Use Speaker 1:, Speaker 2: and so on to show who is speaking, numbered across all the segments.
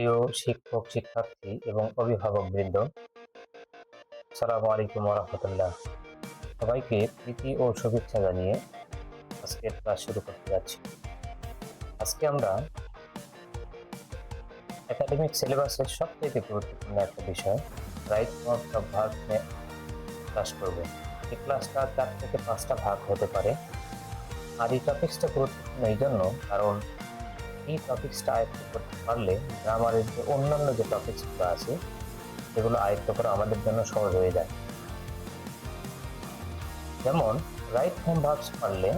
Speaker 1: প্রিয় শিক্ষক, শিক্ষার্থী এবং অভিভাবকবৃন্দ, আসসালামু আলাইকুম ওয়া রাহমাতুল্লাহ। সবাইকে প্রীতি ও শুভেচ্ছা জানিয়ে আজকের ক্লাস শুরু করতে যাচ্ছি। আজকে আমরা একাডেমিক সিলেবাসের সবথেকে গুরুত্বপূর্ণ একটা বিষয় রাইট ফর্মস অফ ভার্ব নিয়ে ক্লাস করব। এই ক্লাসটা 4 থেকে 5টা ভাগ হতে পারে। আর এই টপিকসটা গুরুত্বপূর্ণ এই জন্য কারণ এই টপিকসটা আয়ত্ত করতে পারলে গ্রামারের যে অন্যান্য যে টপিকসগুলো আছে সেগুলো আয়ত্ত করা আমাদের জন্য সহজ হয়ে যায়। যেমন রাইট ফর্ম ভার্বস পারলে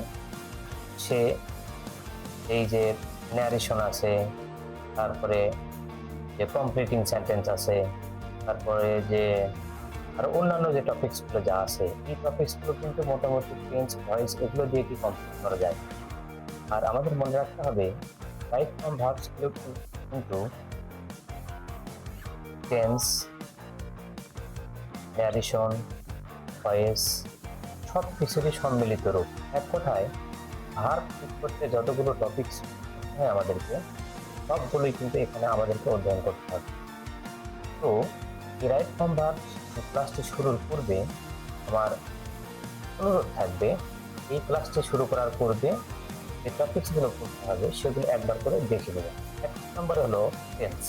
Speaker 1: সে এই যে ন্যারেশন আছে, তারপরে যে কমপ্লিটিং সেন্টেন্স আছে, তারপরে যে আর অন্যান্য যে টপিকসগুলো যা আছে এই টপিকসগুলো কিন্তু মোটামুটি টেন্স, ভয়েস এগুলো দিয়ে কি কমপ্লিট করা যায়। আর আমাদের মনে রাখতে হবে রাইট ফর্ম ভার্বসগুলো কিন্তু টেন্স, ন্যারেশন, ভয়েস সব কিছুরই সম্মিলিত রূপ। এক কথায় ভার্ব ঠিক করতে যতগুলো টপিকস হয় আমাদেরকে সবগুলোই কিন্তু এখানে আমাদেরকে অধ্যয়ন করতে হবে। তো এই রাইট ফর্ম ভার্ব ক্লাসটি শুরুর পূর্বে আমার অনুরোধ থাকবে এই ক্লাসটি শুরু করার পূর্বে যে টপিকসগুলো পড়তে হবে সেগুলো একবার করে দেখে নেবেন। 1 নম্বর হলো টেন্স।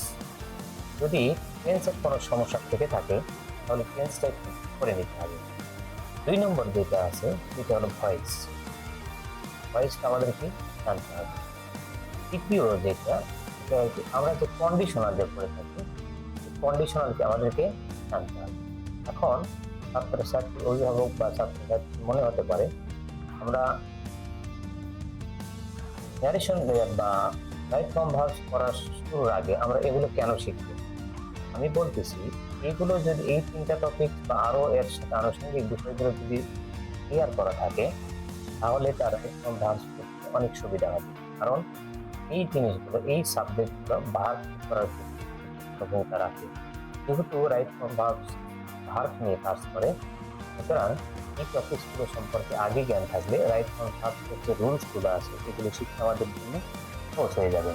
Speaker 1: যদি টেন্সের কোনো সমস্যা থেকে থাকে তাহলে টেন্সটা একটু করে নিতে হবে। 2 নম্বর যেটা আছে সেটা হলো ভয়েস। ভয়েসটা আমাদেরকে জানতে হবে। তৃতীয় যেটা আমরা যে কন্ডিশনাল যে করে থাকি কন্ডিশনালকে আমাদেরকে জানতে হবে। এখন ছাত্রছাত্রী, অভিভাবক বা ছাত্রছাত্রী মনে হতে পারে আমরা ন্যারেশন বা রাইট ফর্ম ভার্বস করার শুরুর আগে আমরা এগুলো কেন শিখব? আমি বলতেছি এইগুলো যদি এই 3টা টপিক বা আরো এর সাথে আনুষঙ্গিক বিষয়গুলো যদি ক্লিয়ার করা থাকে তাহলে তার রাইট ফর্ম ভার্বস করতে অনেক সুবিধা হবে। কারণ এই জিনিসগুলো, এই সাবজেক্টগুলো ভার্ব করার ভূমিকা রাখে। যেহেতু রাইট ফর্ম ভার্বস ভার্ব নিয়ে কাজ করে, সুতরাং এই টপিকসগুলো সম্পর্কে আগে জ্ঞান থাকলে রাইট ফর্ম ভার্বসের যে রুলসগুলো আছে এগুলো শিখতে আমাদের জন্য সহজ হয়ে যাবে।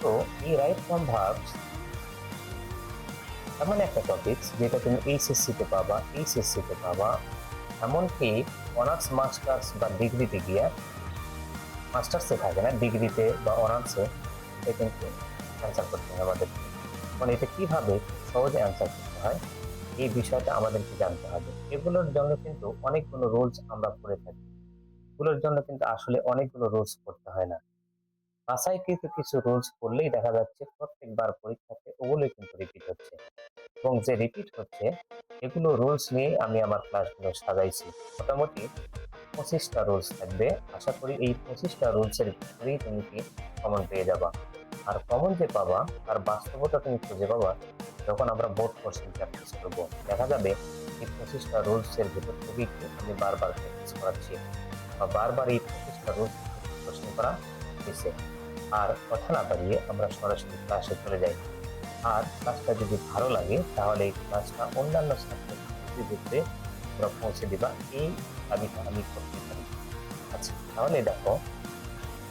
Speaker 1: তো এই রাইট ফর্ম ভার্বস এমন একটা টপিকস যেটা তুমি এইচএসসি তে পাবা, এমনকি অনার্স মাস্টার্স বা ডিগ্রিতে গিয়ে, মাস্টার্সে থাকে না, ডিগ্রিতে বা অনার্সে এটা কিন্তু অ্যান্সার করতে হয় আমাদের। মানে এটা কিভাবে সহজে অ্যান্সার করতে হয় এই বিষয়টা আমাদেরকে জানতে হবে। এগুলোর জন্য কিন্তু অনেকগুলো রুলস আমরা করে থাকি। এগুলোর জন্য কিন্তু আসলে অনেকগুলো রুলস করতে হয় না। বাছাইকৃত কিছু রুলস করলেই দেখা যাচ্ছে প্রত্যেকবার পরীক্ষাতে ওগুলোই কিন্তু রিপিট হচ্ছে। এবং যে রিপিট হচ্ছে এগুলো রুলস নিয়ে আমি আমার ক্লাসগুলো সাজাইছি। মোটামুটি 25টা রুলস থাকবে। আশা করি এই 25টা রুলসের ভিতরেই তুমি কি কমন পেয়ে যাবা। আর কমন যে পাবা তার বাস্তবতা তুমি খুঁজে পাবা যখন আমরা বোর্ড কোশ্চেন প্র্যাকটিস করবো। দেখা যাবে এই 25টা রুলস এর ভিতর থেকেই আমি বারবার প্র্যাকটিস করাচ্ছি বা বারবার এই 25টা রুলস কোশ্চেন করা হয়েছে। আর কথা না বাড়িয়ে আমরা সরাসরি ক্লাসে চলে যাই। আর ক্লাসটা যদি ভালো লাগে তাহলে এই ক্লাসটা অন্যান্য ছাত্রছাত্রীদের তোমরা পৌঁছে দিবা, এই দাবিটা আমি করতে পারি। আচ্ছা, তাহলে দেখো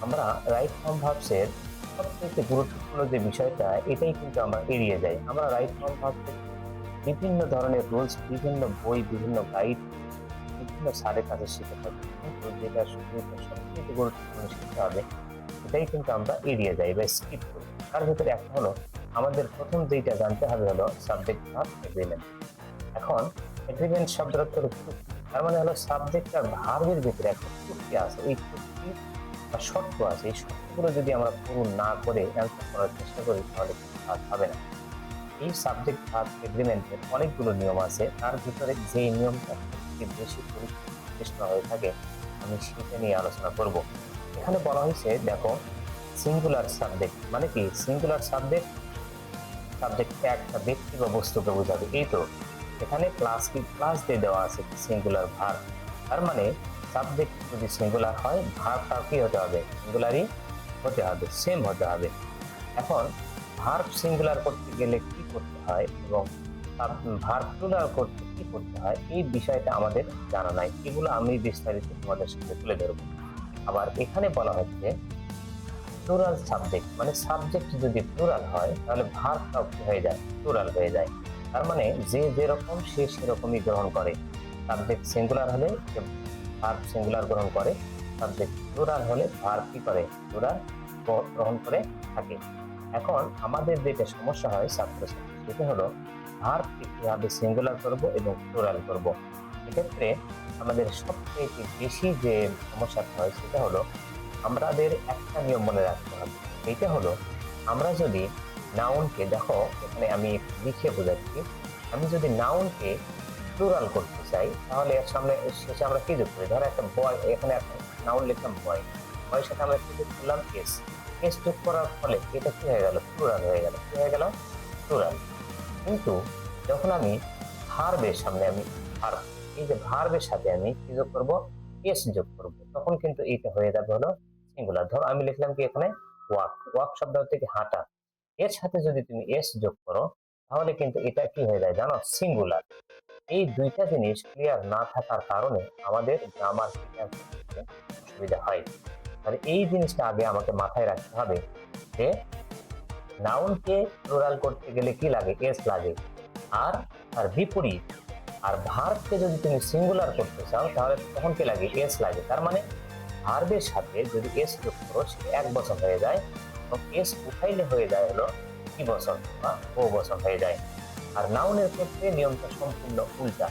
Speaker 1: আমরা রাইট ফর্ম ভার্বসের সবথেকে গুরুত্বপূর্ণ যে বিষয়টা এটাই কিন্তু আমরা এড়িয়ে যাই। আমরা রাইট ফর্ম ভার্বসের বিভিন্ন ধরনের রুলস, বিভিন্ন বই, বিভিন্ন গাইড, বিভিন্ন স্যারের কাছে শিখে থাকি, কিন্তু যেটা সবথেকে গুরুত্বপূর্ণ শিখতে হবে এটাই কিন্তু আমরা এড়িয়ে যাই বা স্কিপ করি। তার ভিতরে একটা হলো আমাদের প্রথম যেটা জানতে হবে হলো সাবজেক্ট ভার্ব এগ্রিমেন্ট। এখন এগ্রিমেন্ট শব্দটা হলো চুক্তি, তার মানে হলো সাবজেক্ট আর ভার্বের ভিতরে একটা চুক্তি আছে। এই চুক্তি বা শর্ত আছে, এই শর্তগুলো যদি আমরা পূরণ না করে অ্যান্সার করার চেষ্টা করি তাহলে কিন্তু কাজ হবে না। এই সাবজেক্ট ভার্ব এগ্রিমেন্টের অনেকগুলো নিয়ম আছে, তার ভিতরে যে নিয়মটা সবথেকে বেশি প্রশ্ন হয়ে থাকে আমি সেটা নিয়ে আলোচনা করব। এখানে বলা হয়েছে দেখো সিঙ্গুলার সাবজেক্ট মানে কি? সিঙ্গুলার সাবজেক্ট, সাবজেক্ট একটা ব্যক্তি বা বস্তুকে বোঝাবে। এই তো এখানে প্লাস কি প্লাস দিয়ে দেওয়া আছে সিঙ্গুলার ভার্ব, তার মানে সাবজেক্ট যদি সিঙ্গুলার হয় ভার্বটাও কি হতে হবে? সিঙ্গুলারই হতে হবে, সেম হতে হবে। এখন ভার্ব সিঙ্গুলার করতে গেলে কি করতে হয় এবং ভার্ব প্লুরাল করতে কি করতে হয় এই বিষয়টা আমাদের জানা নাই। এগুলো আমি বিস্তারিত তোমাদের সামনে তুলে ধরবো। আবার এখানে বলা হচ্ছে প্লুরাল সাবজেক্ট, মানে সাবজেক্ট যদি প্লুরাল হয় তাহলে ভার্বটাও কি হয়ে যায়, প্লুরাল হয়ে যায়। তার মানে যে যেরকম সে সেরকমই গ্রহণ করে। সাবজেক্ট সিঙ্গুলার হলে সে ভার্ব সিঙ্গুলার গ্রহণ করে, সাবজেক্ট প্লুরাল হলে ভার্ব কি করে, প্লুরাল গ্রহণ করে থাকে। এখন আমাদের যেটা সমস্যা হয় ছাত্রছাত্রী, সেটা হলো ভার্বকে কিভাবে সিঙ্গুলার করব এবং প্লুরাল করব। এক্ষেত্রে আমাদের সবচেয়ে বেশি যে সমস্যাটা হয় সেটা হলো আমাদের একটা নিয়ম মনে রাখতে হবে। এইটা হলো আমরা যদি নাউনকে, দেখো এখানে আমি লিখে বোঝাচ্ছি, আমি যদি নাউনকে প্লুরাল করতে চাই তাহলে এর সামনে শেষে আমরা কি যোগ করি, ধরো একটা বয়, এখানে একটা নাউন লিখলাম বয়, বয়ের সাথে আমরা কি যোগ করলাম, এস। এস যোগ করার ফলে এটা কি হয়ে গেল, প্লুরাল হয়ে গেল। কি হয়ে গেল, প্লুরাল। কিন্তু যখন আমি ভার্বের সামনে আমি ভার্ব, এই যে ভার্বের সাথে আমি কি যোগ করব, এস যোগ করব, তখন কিন্তু এইটা হয়ে যাবে হলো সিঙ্গুলার। ধরো আমি লিখলাম কি এখানে ওয়াক, ওয়াক শব্দ হচ্ছে কি হাঁটা, এর সাথে যদি তুমি এস যোগ করো তাহলে কিন্তু এটা কি হয়ে যায় জানো, সিঙ্গুলার। এই দুইটা জিনিস ক্লিয়ার না থাকার কারণে আমাদের গ্রামার শিখতে অসুবিধা হয়। আর এই জিনিসটা আগে আমাকে মাথায় রাখতে হবে যে নাউনকে প্লুরাল করতে গেলে কি লাগে, এস লাগে। আর তার বিপরীত, আর ভার্বকে যদি তুমি সিঙ্গুলার করতে চাও তাহলে তখন কি লাগে, এস লাগে। তার মানে ভার্বের সাথে যদি এস যোগ করো সেটা এক বচন হয়ে যায়, এবং এস উঠাইলে হয়ে যায় হলো কি বচন বা বহু বচন হয়ে যায়। আর নাউনের ক্ষেত্রে নিয়মটা সম্পূর্ণ উল্টা।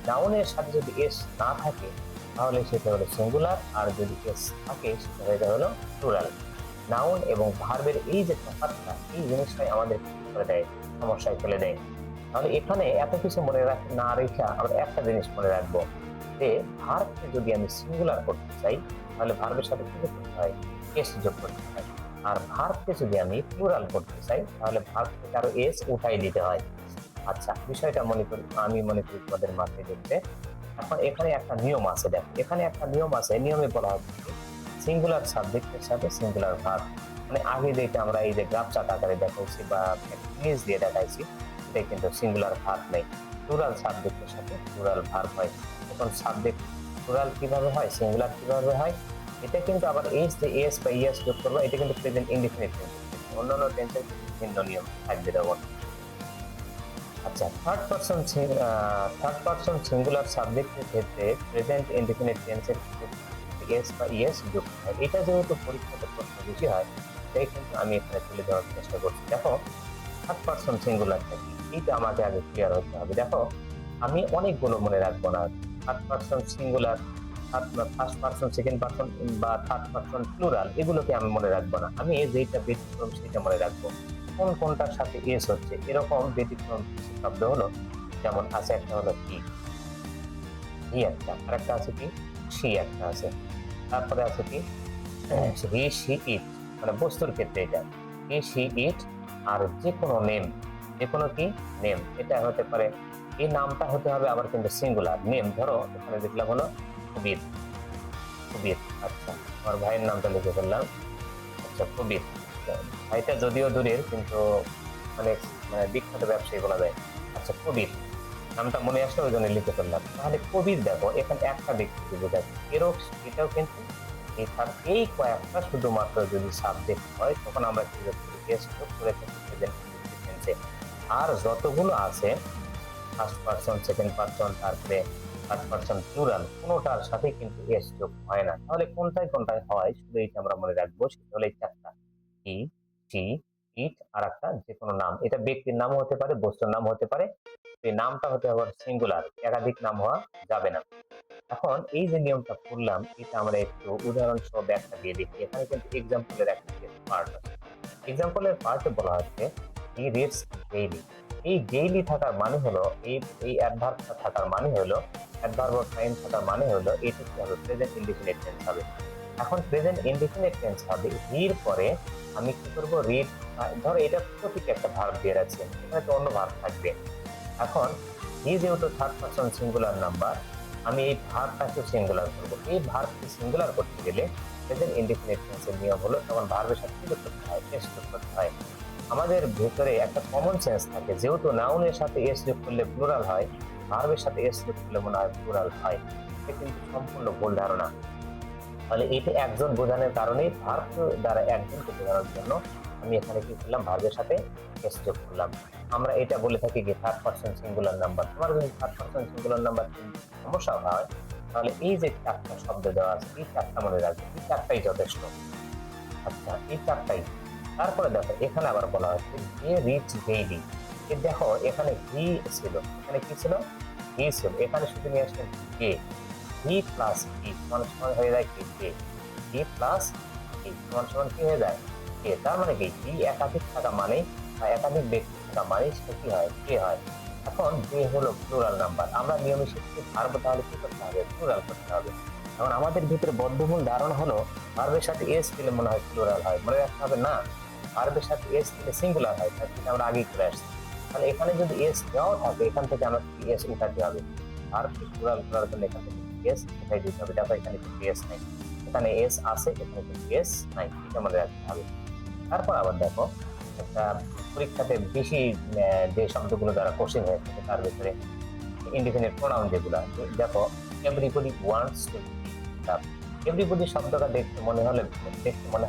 Speaker 1: নাউনের সাথে যদি এস না থাকে তাহলে সেটা হলো সিঙ্গুলার, আর যদি এস থাকে সেটা হয়ে যায় হলো প্লুরাল। নাউন এবং ভার্বের এই যে তফাৎটা, এই জিনিসটাই আমাদের কি করে দেয়, সমস্যায় ফেলে দেয়। তাহলে এখানে এত কিছু মনে না রেখে আমরা একটা জিনিস মনে রাখবো যে ভার্বকে যদি আমি সিঙ্গুলার করতে চাই তাহলে ভার্বের সাথে কি যোগ করতে হয়, এস যোগ করতে হয়। আর ভার্বকে যদি আমি প্লুরাল করতে চাই তাহলে ভার্ব থেকে আরো এস উঠাই দিতে হয়। আচ্ছা, বিষয়টা মনে করি, আমি মনে করি তোমাদের মাথায় দেখতে। এখন এখানে একটা নিয়ম আছে, দেখো এখানে একটা নিয়ম আছে, নিয়মে বলা হচ্ছে সিঙ্গুলার সাবজেক্টের সাথে সিঙ্গুলার ভার্ব। মানে আগে যেটা আমরা এই যে গ্রাফ চার্ট আকারে দেখাইছি বা ইমেজ দিয়ে দেখাইছি, এটা কিন্তু সিঙ্গুলার ভার্ব নেই, প্লুরাল সাবজেক্টের সাথে প্লুরাল ভার্ব হয়। এখন সাবজেক্ট প্লুরাল কিভাবে হয়, সিঙ্গুলার কিভাবে হয়, এটা কিন্তু আবার এইচ যে এস বা ইএস যোগ করবো, এটা কিন্তু প্রেজেন্ট ইনডিফিনিট টেন্স। অন্যান্য টেন্সের ভিন্ন নিয়ম থাকবে তখন। আচ্ছা, থার্ড পারসন সিঙ্গুলার সাবজেক্টের ক্ষেত্রে প্রেজেন্ট ইনডিফিনিট টেন্সের এস বা ইএস যুক্ত হয়। এটা যেহেতু পরীক্ষাতে প্রশ্ন বেশি হয়, তাই কিন্তু আমি এখানে তুলে ধরার চেষ্টা করছি। দেখো থার্ড পারসন সিঙ্গুলারটা কি, এইটা আমাকে আগে ক্লিয়ার হতে হবে। দেখো আমি অনেকগুলো মনে রাখবো না, third person singular, first person, second person বা থার্ড পারসন প্লুরাল, এগুলোকে আমি মনে রাখবো না। আমি যেটা ব্যতিক্রম সেটা মনে রাখবো। কোনটার সাথে এস হচ্ছে এরকম ব্যতিক্রম শব্দ হলো, যেমন আছে একটা হলো কি, হি একটা, আর একটা আছে কি, সি একটা আছে, তারপরে আছে কি হি সি ইট, মানে বস্তুর ক্ষেত্রে এটা হি সি ইট। আর যে কোনো নেম, যে কোনো কি নেম, এটা হতে পারে, এই নামটা হতে হবে আবার কিন্তু সিঙ্গুলার নেম। ধরো এখানে দেখলাম হলো কবির, কবির, আচ্ছা আমার ভাইয়ের নামটা লিখে ফেললাম, আচ্ছা কবির। ভাইটা যদিও দূরের কিন্তু মানে মানে বিখ্যাত ব্যবসায়ী বলা যায়। আচ্ছা কবির নামটা মনে আসলে ওই জন্য লিখে ফেললাম। তাহলে কবির দেখো এখানে একটা ব্যক্তিকে বোঝাচ্ছে, এটাও কিন্তু এই কয়েকটা শুধুমাত্র যদি সাবজেক্ট হয় তখন আমরা কি যোগ করি, এস যোগ করে থাকি প্রেজেন্ট ইনডিফিনিট টেন্সে। আর যতগুলো আছে ফার্স্ট পারসন, সেকেন্ড পারসন, তারপরে থার্ড পারসন প্লুরাল, কোনোটার সাথে কিন্তু এস যোগ হয় না। তাহলে কোনটায় হয় শুধু এইটা আমরা মনে রাখবো, সেটা হলো এই চারটা, হি, সি, ইট, আর একটা যে কোনো নাম। এটা ব্যক্তির নামও হতে পারে, বস্তুর নাম হতে পারে, এই নামটা হতে হবে সিঙ্গুলার, একাধিক নাম হওয়া যাবে না। এখন এই যে নিয়মটা করলাম, এটা আমরা একটু উদাহরণ সহ ব্যাখ্যা দিয়ে দেখি। এখানে কিন্তু এক্সাম্পলের একটা পার্ট আছে। এক্সাম্পলের পার্টে বলা হচ্ছে হি রিডস ডেইলি। এই ডেইলি থাকার মানে হলো এই অ্যাডভার্বটা থাকার মানে হলো, অ্যাডভার্ব অফ টাইম থাকার মানে হলো এটা কি হবে, প্রেজেন্ট ইনডিফিনিট টেন্স হবে। এখন প্রেজেন্ট ইনডিফিনিট টেন্স হবে, হির পরে আমি কি করব, রিড। ধরো এটা প্রতীক একটা ভার্ব দিয়ে রাখছি, এখানে তো অন্য ভার্ব থাকবে। এখন হি যেহেতু থার্ড পারসন সিঙ্গুলার নাম্বার, আমি এই ভার্বটাকে সিঙ্গুলার করব। এই ভার্বকে সিঙ্গুলার করতে গেলে প্রেজেন্ট ইনডিফিনিট টেন্সের নিয়ম হলো তখন ভার্বের সাথে কি যোগ করতে হয়, এস যোগ করতে হয়। আমাদের ভেতরে একটা কমন সেন্স থাকে, যেহেতু নাউনের সাথে এস যোগ করলে প্লুরাল হয়, ভার্বের সাথে এস যোগ করলে মনে হয় প্লুরাল হয়। এটা কিন্তু সম্পূর্ণ ভুল ধারণা। তাহলে এটা একজন বোঝানোর কারণে ভার্ব দ্বারা একজনকে বোঝানোর জন্য আমি এখানে কি করলাম, ভার্বের সাথে এস যোগ করলাম। আমরা এটা বলে থাকি যে থার্ড পারসন সিঙ্গুলার নাম্বার। তোমার যদি থার্ড পারসন সিঙ্গুলার নাম্বার সমস্যা হয়, তাহলে এই যে চারটা শব্দ দেওয়া আছে, এই চারটা মনে রাখবে, এই চারটাই যথেষ্ট। আচ্ছা, এই চারটাই। তারপরে দেখো এখানে আবার বলা হচ্ছে যে রিচ গেইলি। দেখো এখানে ভি ছিল, এখানে কি ছিল, ভি ছিল, এখানে শুধু নিয়ে আসলেন গে। ভি প্লাস ভি সমান সমান হয়ে যায় কি গে, ভি প্লাস ভি সমান সমান কি হয়ে যায় গে। তার মানে কি, ভি একাধিক থাকা মানে বা একাধিক ব্যক্তি থাকা মানে সেটা কি হয়, কে হয়। এখন যে হলো প্লুরাল নাম্বার, আমরা নিয়মে শিখছি ভার্ব তাহলে কি করতে হবে, প্লুরাল করতে হবে। এখন আমাদের ভিতরে বদ্ধমূল ধারণা হলো ভার্বের সাথে এস দিলে মনে হয় প্লুরাল হয়, মনে রাখতে হবে না, ভার্বের সাথে এস দিলে সিঙ্গুলার হয়, তার থেকে আমরা আগেই করে আসছি। তাহলে এখানে যদি এস দেওয়াও থাকে, এখান থেকে আমরা এস উঠাতে হবে, ভার্বকে প্লুরাল করার জন্য এখান থেকে এস উঠাই দিতে হবে। দেখো এখানে কিন্তু এস নাই, এখানে এস আছে, এখানে কিন্তু এস নাই, এটা মনে রাখতে হবে। তারপর আবার দেখো একটা পরীক্ষাতে বেশি যে শব্দগুলো দ্বারা কোশ্চেন হয়ে থাকে তার ভিতরে ইনডিফিনিট প্রোনাউন যেগুলো, দেখো everybody wants to be love. Everybody শব্দটা দেখতে মনে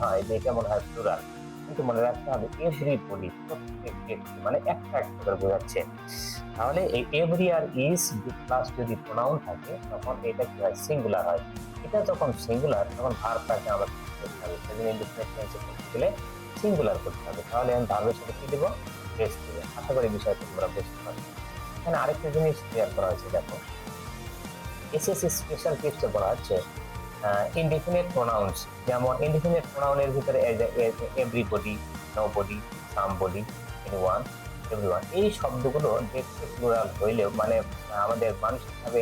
Speaker 1: হয় যে এটা মনে হয় প্লুরাল, কিন্তু মনে রাখতে হবে এভরিবডি প্রত্যেক ব্যক্তি মানে একটা একটা করে বোঝাচ্ছে। তাহলে এই এভরি আর ইজ প্লাস যদি প্রোনাউন থাকে তখন এটা কি হয়, সিঙ্গুলার হয়। এটা যখন সিঙ্গুলার তখন ভার্বটাকে আমরা করতে হবে, প্রেজেন্ট ইনডিফিনিট টেন্সে করতে গেলে সিঙ্গুলার করতে হবে। তাহলে আমি ভার্বের সাথে কি দেবো, বেস দেবো। আশা করি বিষয়টা তোমরা বুঝতে পারছো। এখানে আরেকটা জিনিস ক্লিয়ার করা হয়েছে, দেখো এসএসসি স্পেশাল টিপসে বলা হচ্ছে ইনডিফিনিট প্রোনাউন্স, যেমন ইনডিফিনিট প্রোনাউনের ভিতরে everybody, nobody, somebody, anyone, everyone, এই শব্দগুলো দেখতে প্লুরাল হইলেও মানে আমাদের মানসিকভাবে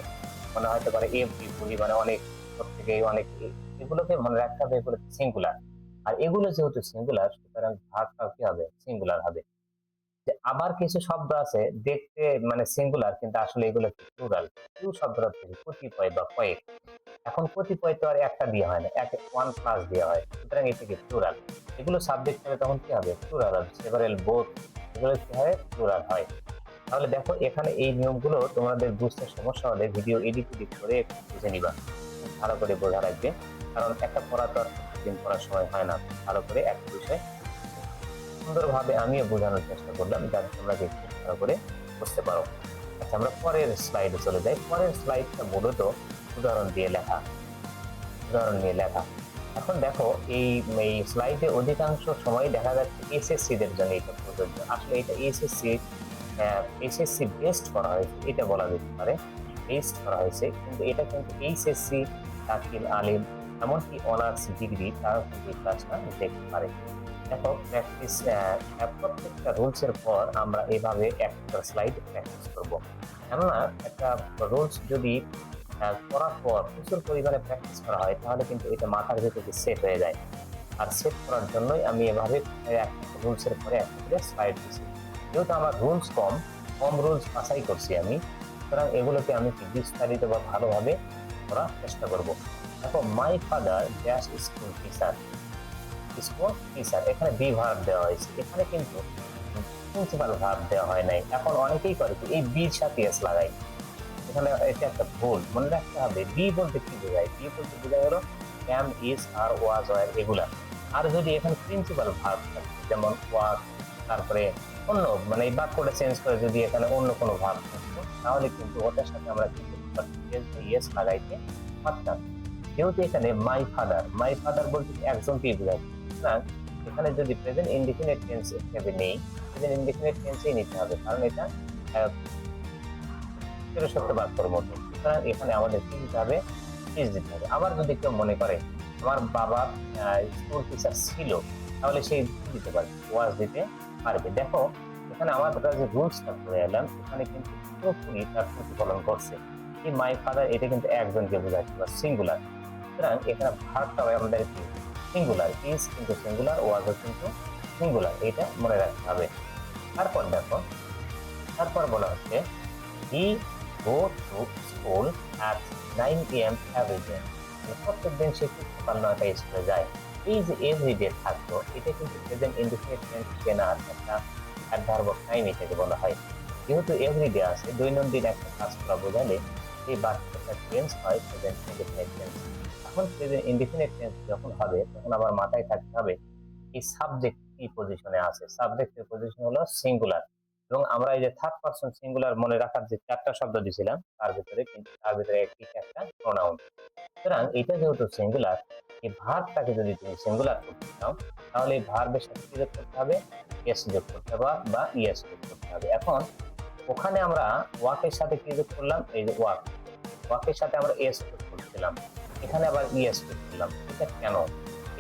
Speaker 1: মনে হতে পারে এভরিবডি মানে অনেক, প্রত্যেকেই অনেক, এগুলোকে মনে রাখতে হবে এগুলো সিঙ্গুলার। আর এগুলো যেহেতু সিঙ্গুলার সুতরাং ভাগটাও কি হবে, সিঙ্গুলার হবে। যে আবার কিছু শব্দ আছে দেখতে মানে সিঙ্গুলার কিন্তু আসলে এগুলো প্লুরাল। কেউ শব্দটা থেকে কতিপয় বা কয়েক, এখন কতিপয় তো আর একটা দিয়ে হয় না, ওয়ান প্লাস দেওয়া হয়, সুতরাং এটা কি প্লুরাল। এগুলো সাবজেক্ট হবে তখন কি হবে, প্লুরাল হবে, সেভারেল বোথ, এগুলো কি হয়, প্লুরাল হয়। তাহলে দেখো এখানে এই নিয়মগুলো তোমাদের বুঝতে সমস্যা হলে ভিডিও এডিট এডিট করে একটু বুঝে নিবা, খুব ভালো করে বোঝা রাখবে। কারণ একটা পড়া তো আর প্রত্যেকদিন পড়ার সময় হয় না, ভালো করে একটা বিষয় সুন্দরভাবে আমিও বোঝানোর চেষ্টা করলাম যাতে তোমরা দেখতে ভালো করে বুঝতে পারো। আচ্ছা, আমরা পরের স্লাইডে চলে যাই। পরের স্লাইডটা মূলত উদাহরণ দিয়ে লেখা, উদাহরণ নিয়ে লেখা। এখন দেখো এই এই স্লাইডে অধিকাংশ সময় দেখা যাচ্ছে এসএসসি দের জন্য এটা প্রযোজ্য। আসলে এটা এসএসসি এসএসসি বেস্ট করা হয়েছে, এটা বলা যেতে পারে, বেস্ট করা হয়েছে, কিন্তু এটা কিন্তু এইচএসসি, দাখিল, আলিম, এমনকি অনার্স ডিগ্রি তারাও কিন্তু এই ক্লাসটা দেখতে পারে। দেখো প্র্যাকটিস, প্রত্যেকটা রুলস এর পর আমরা এভাবে একটা স্লাইড প্র্যাকটিস করব। কেননা একটা রুলস যদি করার পর প্রচুর পরিমাণে প্র্যাকটিস করা হয় তাহলে কিন্তু এটা মাথার ভিতরে সেট হয়ে যায়। আর সেট করার জন্যই আমি এভাবে একটা রুলস এর পরে একটা করে স্লাইড দিচ্ছি। যেহেতু আমার রুলস কম, কম রুলস বাছাই করছি আমি, সুতরাং এগুলোকে আমি বিস্তারিত বা ভালোভাবে করার চেষ্টা করব। দেখো my father dash school teacher, school teacher, এখানে বি ভার্ব দেওয়া হয়েছে, এখানে কিন্তু প্রিন্সিপাল ভার্ব দেওয়া হয় নাই। এখন অনেকেই করে কি এই বির সাথে এস লাগাই, এখানে এটা একটা ভুল, মনে রাখতে হবে বি বলতে কি বোঝায়, বি বলতে বোঝায় হলো am, is, are, was, were, এগুলা। আর যদি এখানে প্রিন্সিপাল ভার্ব থাকে যেমন ওয়াজ, তারপরে অন্য মানে এই বাক্যটা চেঞ্জ করে যদি এখানে অন্য কোনো ভার্ব থাকতো তাহলে কিন্তু ওটার সাথে আমরা কিন্তু ইয়েস লাগাইতে পারতাম। যেহেতু এখানে মাই ফাদার, মাই ফাদার বলতে একজনকেই বোঝায়, সুতরাং এখানে যদি প্রেজেন্ট ইনডিফিনিট টেন্স হিসেবে নেই, প্রেজেন্ট ইনডিফিনিট টেন্সেই নিতে হবে, কারণ এটা চিরসত্য বাক্যর মতো। সুতরাং এখানে আমাদের কি দিতে হবে, ইজ দিতে হবে। আবার যদি কেউ মনে করে আমার বাবা স্কুল টিচার ছিল, তাহলে সেই কি দিতে পারবে, ওয়াজ দিতে পারবে। দেখো এখানে আমরা যে রুলসটা করে এলাম এখানে কিন্তু পুরোপুরি তার প্রতিফলন করছে। এই মাই ফাদার এটা কিন্তু একজনকে বোঝাচ্ছে বা সিঙ্গুলার, সুতরাং এখানে ভার্বটাও আমাদের কি সিঙ্গুলার, ইজ কিন্তু সিঙ্গুলার, ওয়াজও কিন্তু সিঙ্গুলার, এটা মনে রাখতে হবে। তারপর দেখো, তারপর বলা হচ্ছে হি go to school at 9 p.m. every day, প্রত্যেকদিন সে সকাল 9টায় স্কুলে যায়। এই যে এভরিডে থাকতো এটা কিন্তু প্রেজেন্ট ইনডিফিনিট টেন্স চেনার একটা অ্যাডভার্ব অফ টাইম এটাকে বলা হয়। যেহেতু এভরিডে আছে, দৈনন্দিন একটা কাজ করা বোঝালে এই বাক্যটা টেন্স হয় প্রেজেন্ট ইনডিফিনিট টেন্স। এখন প্রেজেন্ট ইনডিফিনিট টেন্স যখন হবে তখন আবার মাথায় থাকতে হবে এই সাবজেক্ট কি পজিশনে আছে। সাবজেক্টের পজিশন হলো সিঙ্গুলার, এবং আমরা এই যে থার্ড পারসন সিঙ্গুলার মনে রাখার যে চারটা শব্দ দিয়েছিলাম তার ভিতরে একটি একটা প্রোনাউন। সুতরাং এটা যেহেতু সিঙ্গুলার, এই ভার্বটাকে যদি তুমি সিঙ্গুলার করতে চাও তাহলে এই ভার্বের সাথে কি যোগ করতে হবে, এস যোগ করতে হবে বা ইএস যোগ করতে হবে। এখন ওখানে আমরা ওয়াকের সাথে কি যোগ করলাম, এই যে ওয়াকের সাথে আমরা এস যোগ করছিলাম, এখানে আবার ইএস যোগ করলাম। এটা কেন?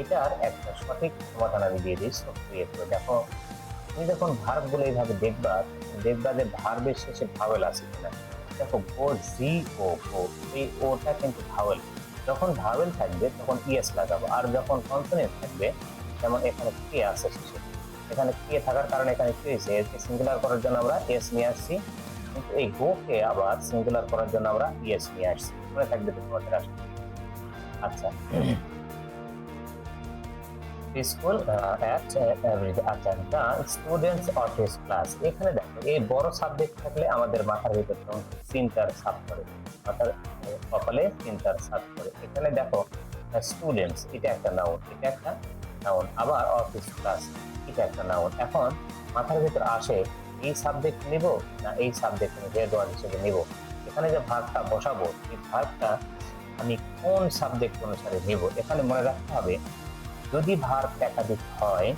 Speaker 1: এটার একটা সঠিক সমাধান আমি দিয়ে দিই সক্রিয় করে। দেখো, তুমি যখন ভার্ব গুলো এইভাবে দেখবা দেখবা যে ভার্বের শেষে ভাওয়েল আছে কিনা। দেখো গো, জি ও গো, এই ওটা কিন্তু ভাওয়েল। যখন ভাওয়েল থাকবে তখন ইএস লাগাবো, আর যখন কনসোনেন্ট থাকবে, যেমন এখানে কে আছে শেষে, এখানে কে থাকার কারণে এখানে কি হয়েছে, একে সিঙ্গুলার করার জন্য আমরা এস নিয়ে আসছি, কিন্তু এই গো কে আবার সিঙ্গুলার করার জন্য আমরা ইএস নিয়ে আসছি। মনে থাকবে তো তোমাদের আসলে। আচ্ছা, স্কুল আচ্ছা, the students of his class. এখানে দেখো এই বড় সাবজেক্ট থাকলে আমাদের মাথার ভিতর চিন্তার ছাপ করে, মাথার কপালে চিন্তার ছাপ করে। এখানে দেখো স্টুডেন্টস, এটা একটা নাউন, এটা একটা নাউন, আবার অফ হিজ ক্লাস, এটা একটা নাউন। এখন মাথার ভিতর আসে এই সাবজেক্ট নিব না এই সাবজেক্ট হেড ওয়ার্ড হিসেবে নিব। এখানে যে ভার্বটা বসাবো এই ভার্বটা আমি কোন সাবজেক্ট অনুসারে নিব। এখানে মনে রাখতে হবে, যদি ভার্ব একাধিক হয়,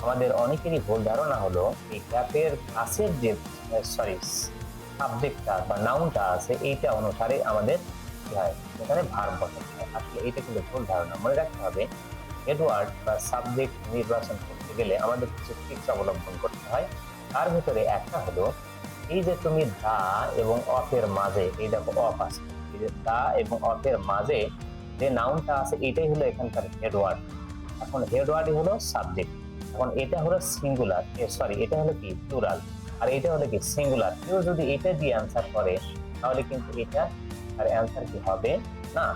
Speaker 1: আমাদের অনেকেরই ভুল ধারণা হলো এই ক্যাপের কাছের যে সাবজেক্টটা বা নাউনটা আছে এইটা অনুসারে আমাদের কি হয়, এখানে ভার্ব বসাতে হয়। আসলে এটা কিন্তু ভুল ধারণা। মনে রাখতে হবে হেডওয়ার্ড বা সাবজেক্ট নির্বাচন করতে গেলে আমাদের কিছু ট্রিক্স অবলম্বন করতে হয়। তার ভিতরে একটা হলো, এই যে তুমি দা এবং অফের মাঝে, এই দেখো অফ আছে, এই যে দা এবং অফের মাঝে যে নাউনটা আছে এটাই হলো এখানকার হেডওয়ার্ড। এখন হেডওয়ার্ডই হলো সাবজেক্ট। এখন এটা হলো সিঙ্গুলার, এটা হলো কি প্লুরাল, আর এটা হলো কি সিঙ্গুলার। কেউ যদি এটা দিয়ে অ্যান্সার করে তাহলে কিন্তু এটা আর অ্যান্সার কি হবে না,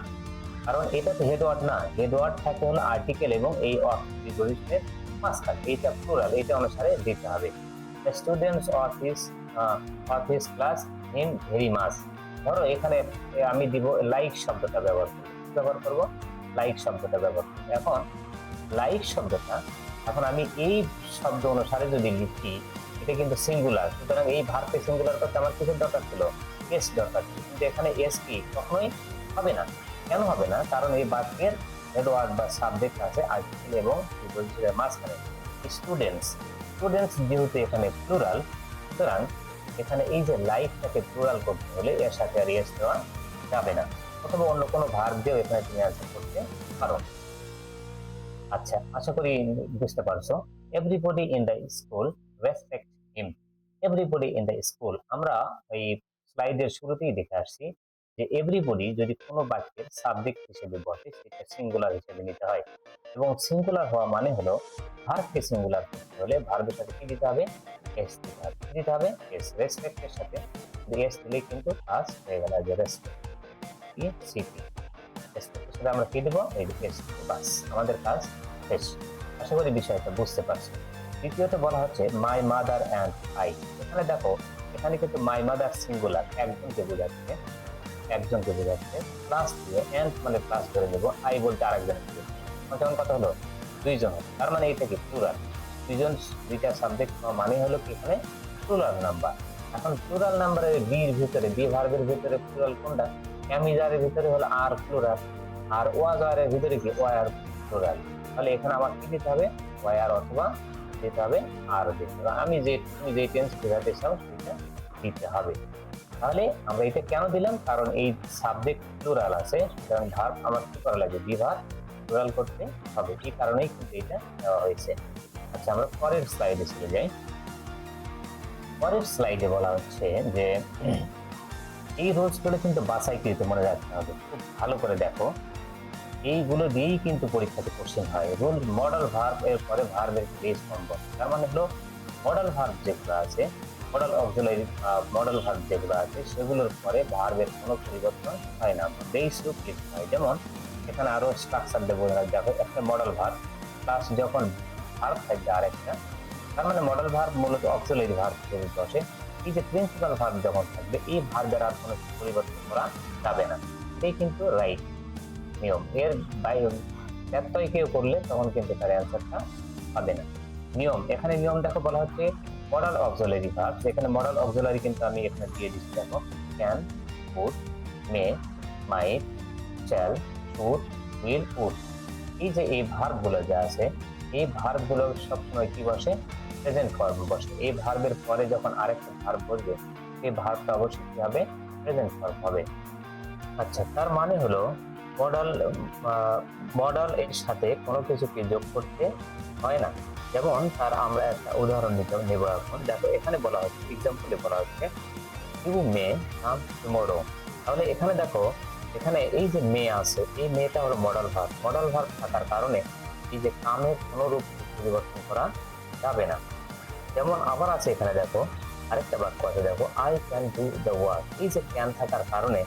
Speaker 1: কারণ এটা তো হেডওয়ার্ড না। হেডওয়ার্ড থাকে হলো আর্টিকেল এবং এই অফ প্রিপজিশনের মাঝখানে, এইটা প্লুরাল, এটা অনুসারে দিতে হবে। The students of his class him very much. ধরো এখানে আমি দিব লাইক শব্দটা ব্যবহার করব, লাইক শব্দটা ব্যবহার করবো। এখন লাইক শব্দটা, এখন আমি এই শব্দ অনুসারে যদি লিখি, এটা কিন্তু সিঙ্গুলার, সুতরাং এই ভার্বকে সিঙ্গুলার করতে আমার কিসের দরকার ছিল, এস দরকার ছিল, কিন্তু এখানে এস কি কখনোই হবে না। কেন হবে না? কারণ এই বাক্যের হেডওয়ার্ড বা সাবজেক্ট আছে আর্টিকেল এবং প্রিপজিশনের মাঝখানে। স্টুডেন্টস, যেহেতু এখানে প্লুরাল, সুতরাং এখানে এই যে লাইকটাকে প্লুরাল করতে হলে এর সাথে আর এস দেওয়া যাবে না, অথবা অন্য কোনো ভার্ব দিয়েও এখানে তুমি অ্যান্সার করতে পারো। আচ্ছা, আশা করি বুঝতে পারছো। Everybody in the school respect him. Everybody in the school, আমরা এই স্লাইডের শুরুতেই দেখে আসছি যে এভরিবডি যদি কোনো বাক্যের সাবজেক্ট হিসেবে বসে সেটা সিঙ্গুলার হিসেবে নিতে হয়, এবং সিঙ্গুলার হওয়া মানে হলো ভার্বকে সিঙ্গুলার করতে হলে ভার্বের সাথে কি দিতে হবে, এস দিতে হবে। কি দিতে হবে? এস। রেসপেক্টের সাথে এস দিলে কিন্তু কাজ হয়ে গেল, যে রেসপেক্ট কি সিটি, রেসপেক্টের আমরা কি দেবো, এই এস, বাস আমাদের কাজ শেষ। আশা করি বিষয়টা বুঝতে পারছি। দ্বিতীয়ত বলা হচ্ছে মাই মাদার অ্যান্ড আই। এখানে দেখো, এখানে কিন্তু মাই মাদার সিঙ্গুলার, একজনকে বোঝাচ্ছে, প্লাস দিয়ে অ্যান্ড মানে প্লাস ধরে নেবো, আই বলতে আরেকজনের বোঝাচ্ছে। যেমন কথা হলো দুইজন, তার মানে এটা কি প্লুরাল, দুইজন, দুইটা সাবজেক্ট মানে হলো কি এখানে প্লুরাল নাম্বার। এখন প্লুরাল নাম্বারের বির ভিতরে, বি ভার্বের ভিতরে প্লুরাল কোনটা, অ্যামিজারের ভিতরে হলো আর প্লুরাল, আর ওয়াজারের ভিতরে কি ওয়ার প্লুরাল। তাহলে এখানে আমার কি দিতে হবে, ওয়ার অথবা দিতে হবে আর দিতে হবে। তুমি যে টেন্স বোঝাতে চাও সেটা দিতে হবে। তাহলে আমরা এটা কেন দিলাম, কারণ এই সাবজেক্ট প্লুরাল আছে, সুতরাং ভার্ব আমার কি করা লাগবে, বি ভার্ব প্লুরাল করতে হবে, এই কারণেই কিন্তু এটা দেওয়া হয়েছে। আচ্ছা, আমরা পরের স্লাইডে চলে যাই। পরের স্লাইডে বলা হচ্ছে যে এই রুলসগুলো কিন্তু বাছাইকৃত, মনে রাখতে হবে, খুব ভালো করে দেখো। এইগুলো দিয়েই কিন্তু পরীক্ষাতে কোশ্চেন হয়। রুল মডেল ভার্ব এর পরে ভার্বের বেস ফর্ম বসে, তার মানে হলো মডেল ভার্ব যেগুলো আছে, মডেল অক্সিলারি মডেল ভার্ব যেগুলো আছে সেগুলোর পরে ভার্বের কোনো পরিবর্তন হয় না, বেস রূপ লিখতে হয়। যেমন এখানে আরো স্ট্রাকচার দেবো, দেখো একটা মডেল ভার্ব প্লাস যখন ভার্ব থাকবে আরেকটা, তার মানে মডেল ভার্ব মূলত অক্সিলারি ভার্ব হিসেবে বসে। এই যে প্রিন্সিপাল ভার্ব যখন থাকবে এই ভার্বের আর কোনো পরিবর্তন করা যাবে না। এই কিন্তু রাইট নিয়ম। এর বাইরে ব্যত্যয় কেউ করলে তখন কিন্তু তার অ্যান্সারটা পাবে না। নিয়ম, এখানে নিয়ম দেখো বলা হচ্ছে মডাল অক্সিলারি ভার্ব। এখানে মডাল অক্সিলারি কিন্তু আমি এখানে দিয়ে দিচ্ছি, দেখো can, would, may, might, shall, should, will, would. এই যে এই ভার্ব গুলো যা আছে এই ভার্ব গুলো সবসময় কি বসে? প্রেজেন্ট ফর্ম বসে। এই ভার্বের পরে যখন আরেকটা ভার্ব বসবে এই ভার্বটা অবশ্যই কি হবে? প্রেজেন্ট ফর্ম হবে। আচ্ছা, তার মানে হলো মডাল মডাল এর সাথে কোনো কিছুকে যোগ করতে হয় না। যেমন তার আমরা একটা উদাহরণ নেব এখন। দেখো এখানে বলা হচ্ছে, এক্সাম্পলে বলা হচ্ছে ইউ মে কাম টুমরো। তাহলে এখানে দেখো, এখানে এই যে মে আছে এই মেটা হলো মডাল ভার্ব। মডাল ভার্ব থাকার কারণে এই যে কামের কোনো রূপ পরিবর্তন করা যাবে না। যেমন আবার আছে এখানে দেখো আরেকটা বাক্য আছে, দেখো I can do the work. এই যে ক্যান থাকার কারণে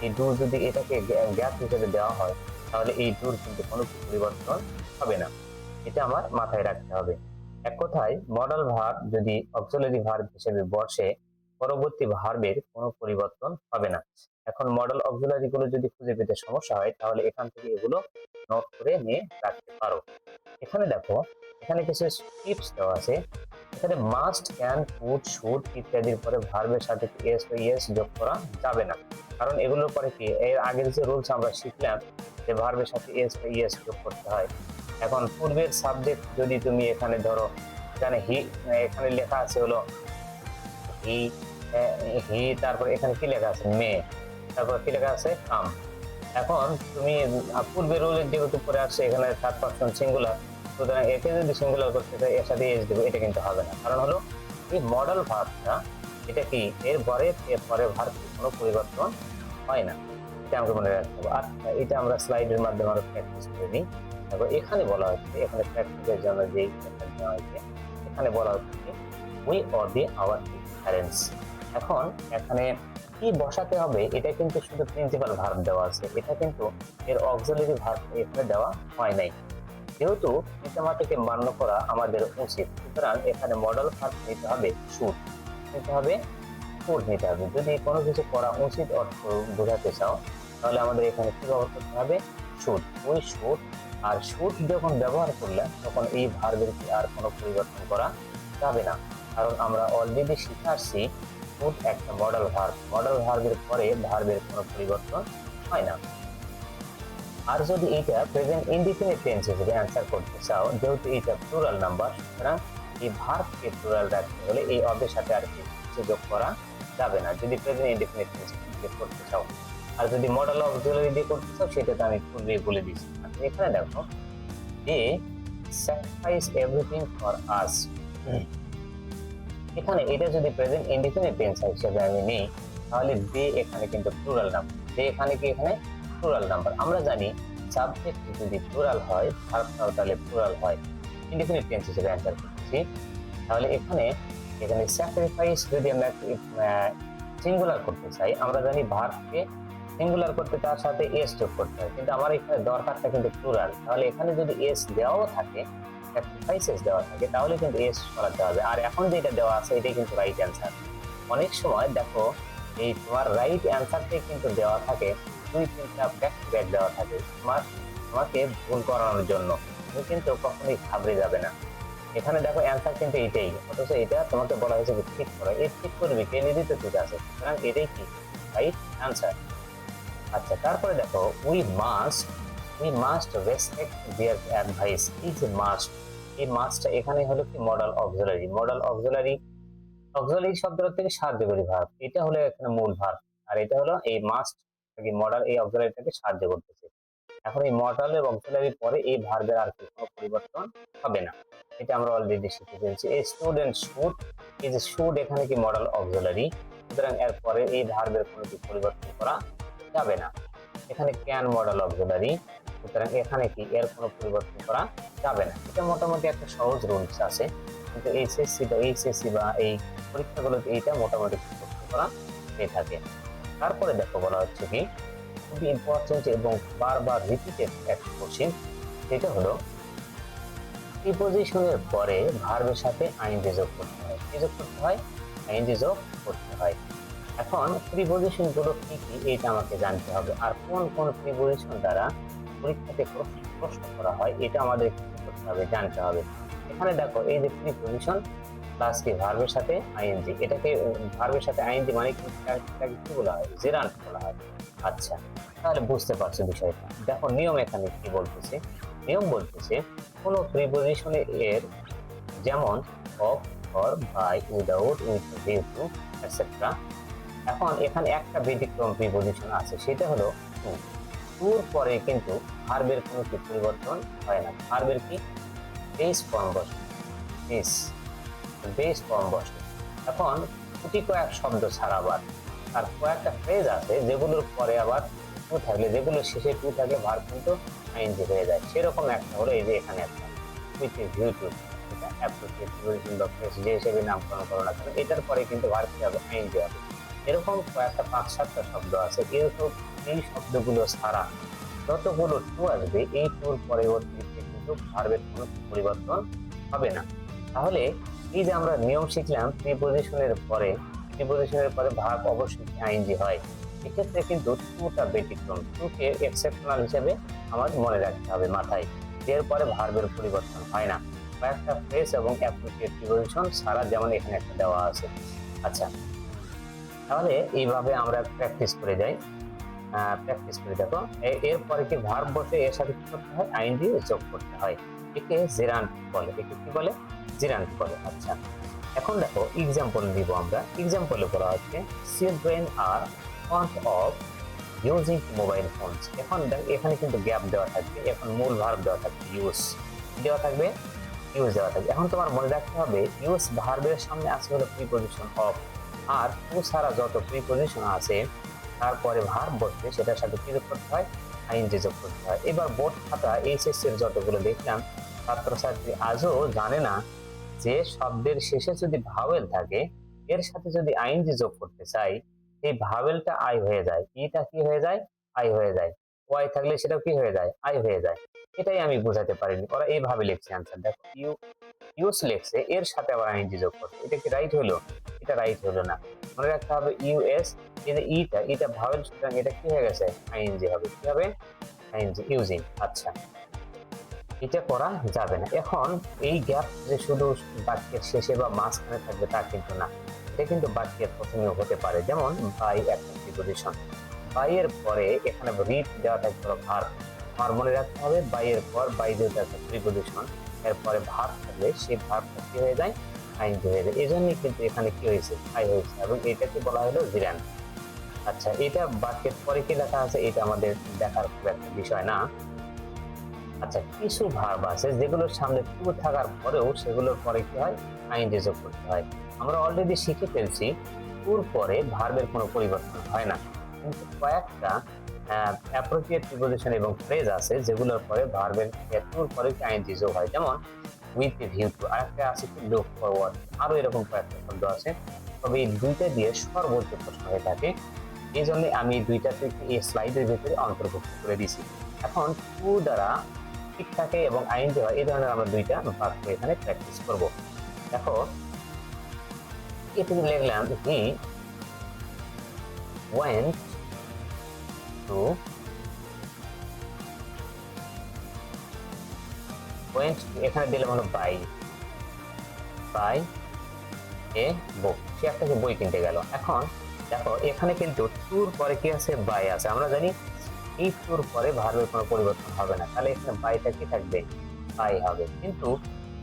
Speaker 1: এই ডু যদি এটাকে গ্যাপ হিসেবে দেওয়া হয় তাহলে এই ডুর কিন্তু কোনো পরিবর্তন হবে না। এটা আমার মাথায় রাখতে হবে। এক কথায় মডাল ভার্ব যদি অক্সিলারি ভার্ব হিসেবে বসে পরবর্তী ভার্বের কোনো পরিবর্তন হবে না। এখন মডাল অক্সিলারি গুলো যদি খুঁজে পেতে সমস্যা হয় তাহলে এখান থেকে এগুলো নোট করে নিয়ে রাখতে পারো। এখানে দেখো এখানে কিছু টিপস দেওয়া আছে। এখানে মাস্ট, ক্যান, কুড, শুড ইত্যাদির পরে ভার্বের সাথে এস বা ইয়েস যোগ করা যাবে না। কারণ এগুলোর পরে কি এর আগের যে রুলস আমরা শিখলাম যে ভার্বের সাথে এস বা ইয়েস যোগ করতে হয়। এখন পূর্বের সাবজেক্ট যদি তুমি এখানে ধরো, এখানে হি, এখানে লেখা আছে হলো হি, হি, তারপর এখানে কি লেখা আছে? মে, তারপর কি লেখা আছে? কাম। এখন তুমি পূর্বের রুলের যেহেতু পরে আসছে এখানে থার্ড পারসন সিঙ্গুলার, সুতরাং একে যদি সিঙ্গুলার করতে চাই এর সাথে এস দেবো, এটা কিন্তু হবে না। কারণ হলো এই মডাল ভার্বটা এটা কি এর পরে ভার্ব কোনো পরিবর্তন হয় না। এটা আমাকে মনে রাখতে হবে। আর এটা আমরা স্লাইডের মাধ্যমে আরো প্র্যাকটিস করে নিই। তারপর এখানে বলা হচ্ছে, এখানে প্র্যাকটিসের জন্য যেই দেওয়া হয়েছে এখানে বলা হচ্ছে উই অবে আওয়ার প্যারেন্টস। এখন এখানে কি বসাতে হবে এটা কিন্তু শুধু প্রিন্সিপাল ভার্ব দেওয়া আছে, এটা কিন্তু এর অক্সিলারি ভার্ব এখানে দেওয়া হয় নাই। যেহেতু পিতামাতাকে মান্য করা আমাদের উচিত, সুতরাং এখানে মডাল ভার্ব নিতে হবে শুড, নিতে হবে শুড নিতে হবে। যদি কোনো কিছু করা উচিত অর্থ বোঝাতে চাও তাহলে আমাদের এখানে কি ব্যবহার করতে হবে? শুড, ওই শুড। আর শুড যখন ব্যবহার করলে তখন এই ভার্বের কি আর কোনো পরিবর্তন করা যাবে না। কারণ আমরা অলরেডি শিখে আসছি শুড একটা মডাল ভার্ব। মডাল ভার্বের পরে ভার্বের কোনো পরিবর্তন হয় না। আর যদি এটা প্রেজেন্ট ইনডিফিনিট টেন্স হিসেবে অ্যান্সার করতে চাও, যেহেতু এটা প্লুরাল নাম্বার, সুতরাং এই ভার্বকে প্লুরাল রাখতে হলে এই অবের সাথে আর কিছু যোগ করা যাবে না যদি প্রেজেন্ট ইনডিফিনিট টেন্স দিয়ে করতে চাও। আর যদি মডাল অক্সিলারি দিয়ে করতে চাও সেটা তো আমি পূর্বেই বলে দিয়েছি। আচ্ছা, এখানে দেখো দে স্যাক্রিফাইস এভরিথিং ফর আস। এখানে এটা যদি প্রেজেন্ট ইনডিফিনিট টেন্স হিসেবে আমি নিই তাহলে দে এখানে কিন্তু প্লুরাল নাম্বার। দে এখানে কি? এখানে প্লুরাল নাম্বার। আমরা জানি সাবজেক্ট যদি প্লুরাল হয় ভার্বটাও তাহলে প্লুরাল হয়। ইনডিফিনিট টেন্স হিসেবে অ্যান্সার করতেছি। তাহলে এখানে এখানে স্যাক্রিফাইস যদি আমরা সিঙ্গুলার করতে চাই, আমরা জানি ভার্বকে সিঙ্গুলার করতে তার সাথে এস যোগ করতে হয়, কিন্তু আমার এখানে দরকারটা কিন্তু প্লুরাল। তাহলে এখানে যদি এস দেওয়াও থাকে, স্যাক্রিফাইসেস দেওয়া থাকে, তাহলে কিন্তু এস করাতে হবে। আর এখন যেটা দেওয়া আছে এটাই কিন্তু রাইট অ্যান্সার। অনেক সময় দেখো এই তোমার রাইট অ্যান্সারটাই কিন্তু দেওয়া থাকে দুই তিনটা ব্যাক টু ব্যাক দেওয়া থাকে তোমাকে ভুল করানোর জন্য। তুমি কিন্তু কখনোই ঘাবড়ে যাবে না। এখানে দেখো অ্যান্সার কিন্তু এটাই, অথচ এটা তোমাকে বলা হয়েছে যে ঠিক করো। এই ঠিক করবি কে? নিজেই তো ঠিক আছে, সুতরাং এটাই কি রাইট অ্যান্সার। আচ্ছা, তারপরে দেখো we must respect there advice. এই যে মাস্ট, এই মাস্টটা এখানে হলো কি মডাল অক্সিলারি। মডাল অক্সিলারি শব্দটা থেকে সাহায্যকারী ভার্ব, এটা হলো এখানে মূল ভার্ব। আর এটা হলো এই মাস্ট মডাল এই অক্সিলারিটাকে সাহায্য করতেছে। এখন এই মডাল এবং অক্সিলারির পরে এই ভার্বের আর কোনো পরিবর্তন হবে না। এটা আমরা অলরেডি শিখে ফেলছি। এই স্টুডেন্ট শুড, এই যে শুড এখানে কি মডাল অক্সিলারি, সুতরাং এর পরে এই ভার্বের কোনো পরিবর্তন করা যাবে না। এখানে ক্যান মডাল অক্সিলারি, সুতরাং এখানে কি এর কোনো পরিবর্তন করা যাবে না। এটা মোটামুটি একটা সহজ রুলস আছে, কিন্তু এইচএসসি বা এই পরীক্ষাগুলোতে এইটা মোটামুটি পরিবর্তন করা হয়ে থাকে। তারপরে দেখো বলা হচ্ছে কি খুবই ইম্পর্টেন্ট এবং বারবার রিপিটেড একটা কোশ্চেন, যেটা হলো প্রিপোজিশনের পরে ভার্বের সাথে আইএনজি যোগ করতে হয়। কি যোগ করতে হয়? আইএনজি যোগ করতে হয়। এখন প্রিপজিশন গুলো কি কি এটা আমাকে জানতে হবে, আর কোন কোন প্রিপজিশন দ্বারা পরীক্ষাতে প্রশ্ন করা হয় এটা আমাদের কি করতে হবে, জানতে হবে। এখানে দেখো এই যে প্রিপজিশন প্লাস কি ভার্বের সাথে আইএনজি, এটাকে ভার্বের সাথে আইএনজি মানে কি, এটাকে কি বলা হয়, জেরান্ট বলা হয়। আচ্ছা, তাহলে বুঝতে পারছো বিষয়টা। দেখো নিয়ম এখানে কি বলতেছে, নিয়ম বলতেছে কোন প্রিপজিশনে এর যেমন of, for, by, without, with, due to etcetera. এখন এখানে একটা ব্যতিক্রম প্রিপজিশন আছে, সেটা হলো টু। টুর পরে কিন্তু ভার্বের কোনো কি পরিবর্তন হয় না, ভার্বের কি বেস ফর্ম বসে, বেস বেস ফর্ম বসে। এখন গুটি কয়েক শব্দ ছাড়া আবার আর কয়েকটা ফ্রেজ আছে যেগুলোর পরে আবার টু থাকলে, যেগুলো শেষে টু থাকলে ভার্ব কিন্তু আইএনজি হয়ে যায়। সেরকম একটা হলো এই যে এখানে একটা উইথ এ ভিউ টু, এটা অ্যাপ্রোপ্রিয়েট প্রিপজিশন বা ফ্রেজ যে হিসেবে নামকরণ করো না কেন, এটার পরে কিন্তু ভার্ব কি হবে, আইএনজি হবে। এরকম কয়েকটা 5-7টা শব্দ আছে, এরকম এই শব্দগুলো ছাড়া যতগুলো টু আসবে এই টুর পরবর্তীতে কিন্তু ভার্বের কোনো পরিবর্তন হবে না। তাহলে এই যে আমরা নিয়ম শিখলাম প্রিপজিশনের পরে, প্রিপজিশনের পরে ভার্ব অবশ্যই আইএনজি হয়, এক্ষেত্রে কিন্তু টুটা ব্যতিক্রম, টুকে এক্সেপশনাল হিসেবে আমাদের মনে রাখতে হবে মাথায়, এর পরে ভার্বের পরিবর্তন হয় না কয়েকটা ফ্রেজ এবং অ্যাপ্রোপ্রিয়েট প্রিপজিশন ছাড়া, যেমন এখানে একটা দেওয়া আছে। আচ্ছা, তাহলে এইভাবে আমরা প্র্যাকটিস করে যাই, প্র্যাকটিস করে দেখো। এরপরে কি ভার্ব বসে এর সাথে কি করতে হয়, আইএনজি যোগ করতে হয়, একে জেরান্ট বলে, একে কি বলে, জেরান্ট বলে। আচ্ছা, এখন দেখো এক্সাম্পল নিব আমরা। এক্সাম্পলে বলা হচ্ছে children are fond of using mobile phones. এখন এখানে কিন্তু গ্যাপ দেওয়া থাকবে, এখন মূল ভার্ব দেওয়া থাকবে, ইউজ দেওয়া থাকবে, ইউজ দেওয়া থাকবে। এখন তোমার মনে রাখতে হবে ইউজ ভার্বের সামনে আছে হলো প্রিপজিশন অফ, আর টু ছাড়া যত প্রিপজিশন আছে তারপরে ভার্ব বসবে সেটার সাথে কি যোগ করতে হয়, আইএনজি যোগ করতে হয়। এবার বোর্ড খাতা এইচএসসি এর যতগুলো দেখলাম ছাত্রছাত্রী আজও জানে না যে শব্দের শেষে যদি ভাওয়েল থাকে এর সাথে যদি আইএনজি যোগ করতে চাই, এই ভাওয়েলটা আই হয়ে যায়, ইটা কি হয়ে যায়, আই হয়ে যায়, ওয়াই থাকলে সেটা কি হয়ে যায়, আই হয়ে যায়। এটাই আমি বোঝাতে পারিনি, ওরা এইভাবে লিখছে আনসার। দেখো ইউস লিখছে, এর সাথে আবার আইএনজি যোগ করছে, এটা কি রাইট হলো, এটা রাইট হলো না। মনে রাখতে হবে ইউএস, এই যে এটা ভাওয়েল, সুতরাং এটা কি হয়ে গেছে, আইএনজি হবে, কি হবে, আইএনজি, ইউজিং। আচ্ছা, এটা করা যাবে না। এখন এই গ্যাপ যে শুধু বাক্যের শেষে বা মাঝখানে থাকবে তা কিন্তু না, এটা কিন্তু বাক্যের প্রথমেও হতে পারে। যেমন বাই একটা প্রিপজিশন, বাই এর পরে এখানে রিড দেওয়া থাকবে ভার্ব, আমার মনে রাখতে হবে বাই এর পর বাই যেহেতু একটা প্রিপজিশন, এরপরে ভার্ব থাকলে সেই ভার্বটা কি হয়ে যায়, আইএনজি হয়ে যায়। এই জন্যই কিন্তু এখানে কি হয়েছে, আই হয়েছে, এবং এটাকে বলা হলো জিরান। আচ্ছা, এটা বাক্যের পরে কি লেখা আছে এটা আমাদের দেখার খুব একটা বিষয় না। আচ্ছা, কিছু ভার্ব আছে যেগুলোর সামনে টু থাকার পরেও সেগুলোর পরে কি হয়, আইএনজি যোগ করতে হয়। আমরা অলরেডি শিখে ফেলছি টুর পরে ভার্বের কোনো পরিবর্তন হয় না, কিন্তু কয়েকটা অ্যাপ্রোপ্রিয়েট প্রিপজিশন এবং ফ্রেজ আছে যেগুলোর পরে ভার্বের টুর পরে আইএনজি যোগ হয়। যেমন উইথ এ ভিউ টু, আরেকটা আছে কি লুক ফরওয়ার্ড, আরো এরকম কয়েকটা শব্দ আছে। তবে এই দুইটা দিয়ে সর্বোচ্চ প্রশ্ন হয়ে থাকে, এই জন্য আমি দুইটাকে এই স্লাইডের ভিতরে অন্তর্ভুক্ত করে দিয়েছি। এখন টু দ্বারা ঠিক থাকে এবং আইএনজি হয়, এই ধরনের আমরা দুইটা বাক্য এখানে প্র্যাকটিস করব। দেখো এখানে লিখলাম হি ওয়েন্ট টু, ওয়েন্ট এখানে দিলাম হলো বাই, বাই এ বুক, সে একটা বই কিনতে গেল। এখন দেখো এখানে কিন্তু টুর পরে কি আছে, বাই আছে, আমরা জানি এই টুর পরে ভার্বের কোনো পরিবর্তন হবে না, তাহলে এখানে বাইটা কি থাকবে, বাই হবে। কিন্তু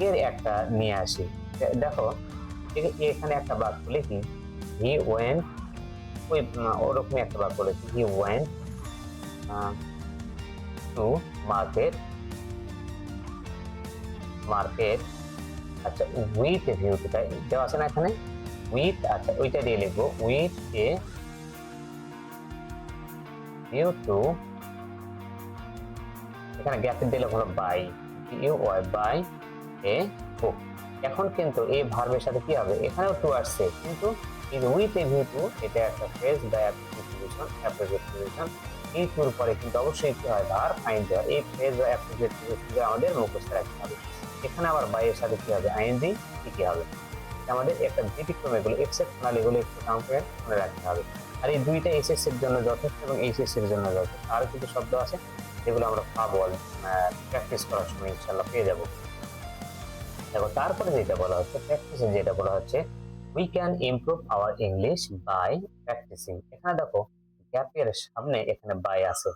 Speaker 1: এর একটা নিয়ে আসি, দেখো এখানে একটা বাক্য লিখি, হি ওয়েন্ট, ওই ওরকমই একটা বাক্য লিখি, he went to market, market. আচ্ছা, উইথ এ ভিউ টু, তাই দেওয়া আছে না এখানে উইথ, আচ্ছা ওইটা দিয়ে লিখবো উইথ এ ভিউ টু, এখানে গ্যাপে দিলে হলো বাই, ইউ ওয়াই, বাই এ বুক। এখন কিন্তু এই ভার্বের সাথে কি হবে, এখানেও টু আসছে, কিন্তু এই যে উইথ এ ভিউ টু এটা একটা ফ্রেজ বা অ্যাপ্লিকেশন, অ্যাপ্লিকেশন, এই টুর পরে কিন্তু অবশ্যই কি হয়, ভার্ব আইএনজি হয়। এই ফ্রেজ বা অ্যাপ্লিকেশন আমাদের মুখস্থ রাখতে হবে। এখানে আবার বাই এর সাথে কি হবে, আইএনজি, কি হবে। আমাদের একটা ব্যতিক্রম, এগুলো এক্সেপশনাল, এগুলো একটু কাউন্ট করে মনে রাখতে হবে। আর এই দুইটা এসএসসি এর জন্য যথেষ্ট এবং এইচএসসি এর জন্য যথেষ্ট। আরো কিছু শব্দ আছে যেগুলো আমরা পাবো প্র্যাকটিস করার সময় ইনশাল্লাহ পেয়ে যাবো। দেখো তারপরে যেটা বলা হচ্ছে, প্র্যাকটিসে যেটা বলা হচ্ছে, we can improve our English by practising. এখানে দেখো গ্যাপের সামনে এখানে বাই আছে।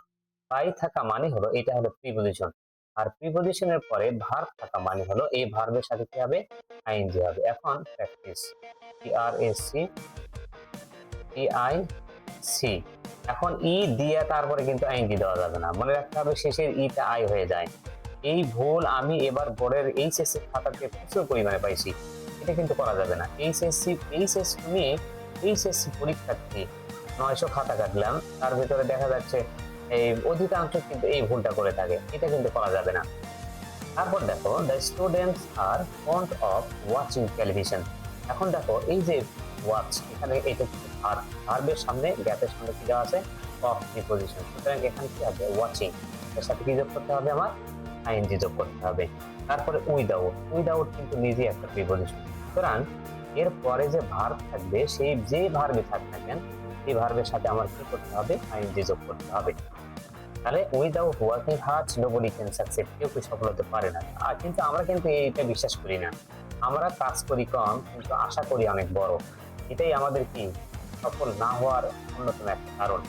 Speaker 1: বাই থাকা মানে হলো এটা হলো প্রিপজিশন, আর প্রিপজিশনের পরে ভার্ব থাকা মানে হলো এই ভার্বের সাথে কি হবে, আইএনজি হবে। এখন প্র্যাকটিস, PRAC TIC, এখন ই দিয়ে তারপরে কিন্তু আইএনজি দেওয়া যাবে না, মনে রাখতে হবে শেষের ইটা আই হয়ে যায়। এই ভুল আমি এবার বোর্ডের এইচএসসি খাতাতে প্রচুর পরিমাণে পাইছি, এটা কিন্তু করা যাবে না। এইচএসসি পরীক্ষার্থী 900 খাতা কাটলাম, তার ভিতরে দেখা যাচ্ছে এই অধিকাংশ কিন্তু এই ভুলটা করে থাকে, এটা কিন্তু করা যাবে না। তারপর দেখো the students are fond of watching television. এখন দেখো এই যে ওয়াচ, এখানে এটা ভার্বের সামনে গ্যাপের সামনে কি দেওয়া আছে, অফ প্রিপজিশন, সুতরাং এখানে কি হবে, ওয়াচিং, এর সাথে কি যোগ করতে হবে, আমার আইএনজি যোগ করতে হবে। তারপরে উইদাউট কিন্তু নিজে একটা প্রিপজিশন, সুতরাং এর পরে যে ভার্ব থাকবে, সেই যে ভার্বে থাক না কেন, সেই ভার্বের সাথে আমার কি করতে হবে, আইএনজি যোগ করতে হবে। তাহলে without working hard nobody can succeed, কেউ কি সফল হতে পারে না। আর কিন্তু আমরা কিন্তু এইটা বিশ্বাস করি না, আমরা কাজ করি কম কিন্তু আশা করি অনেক বড়, এটাই আমাদের কি সফল না হওয়ার অন্যতম একটা কারণ।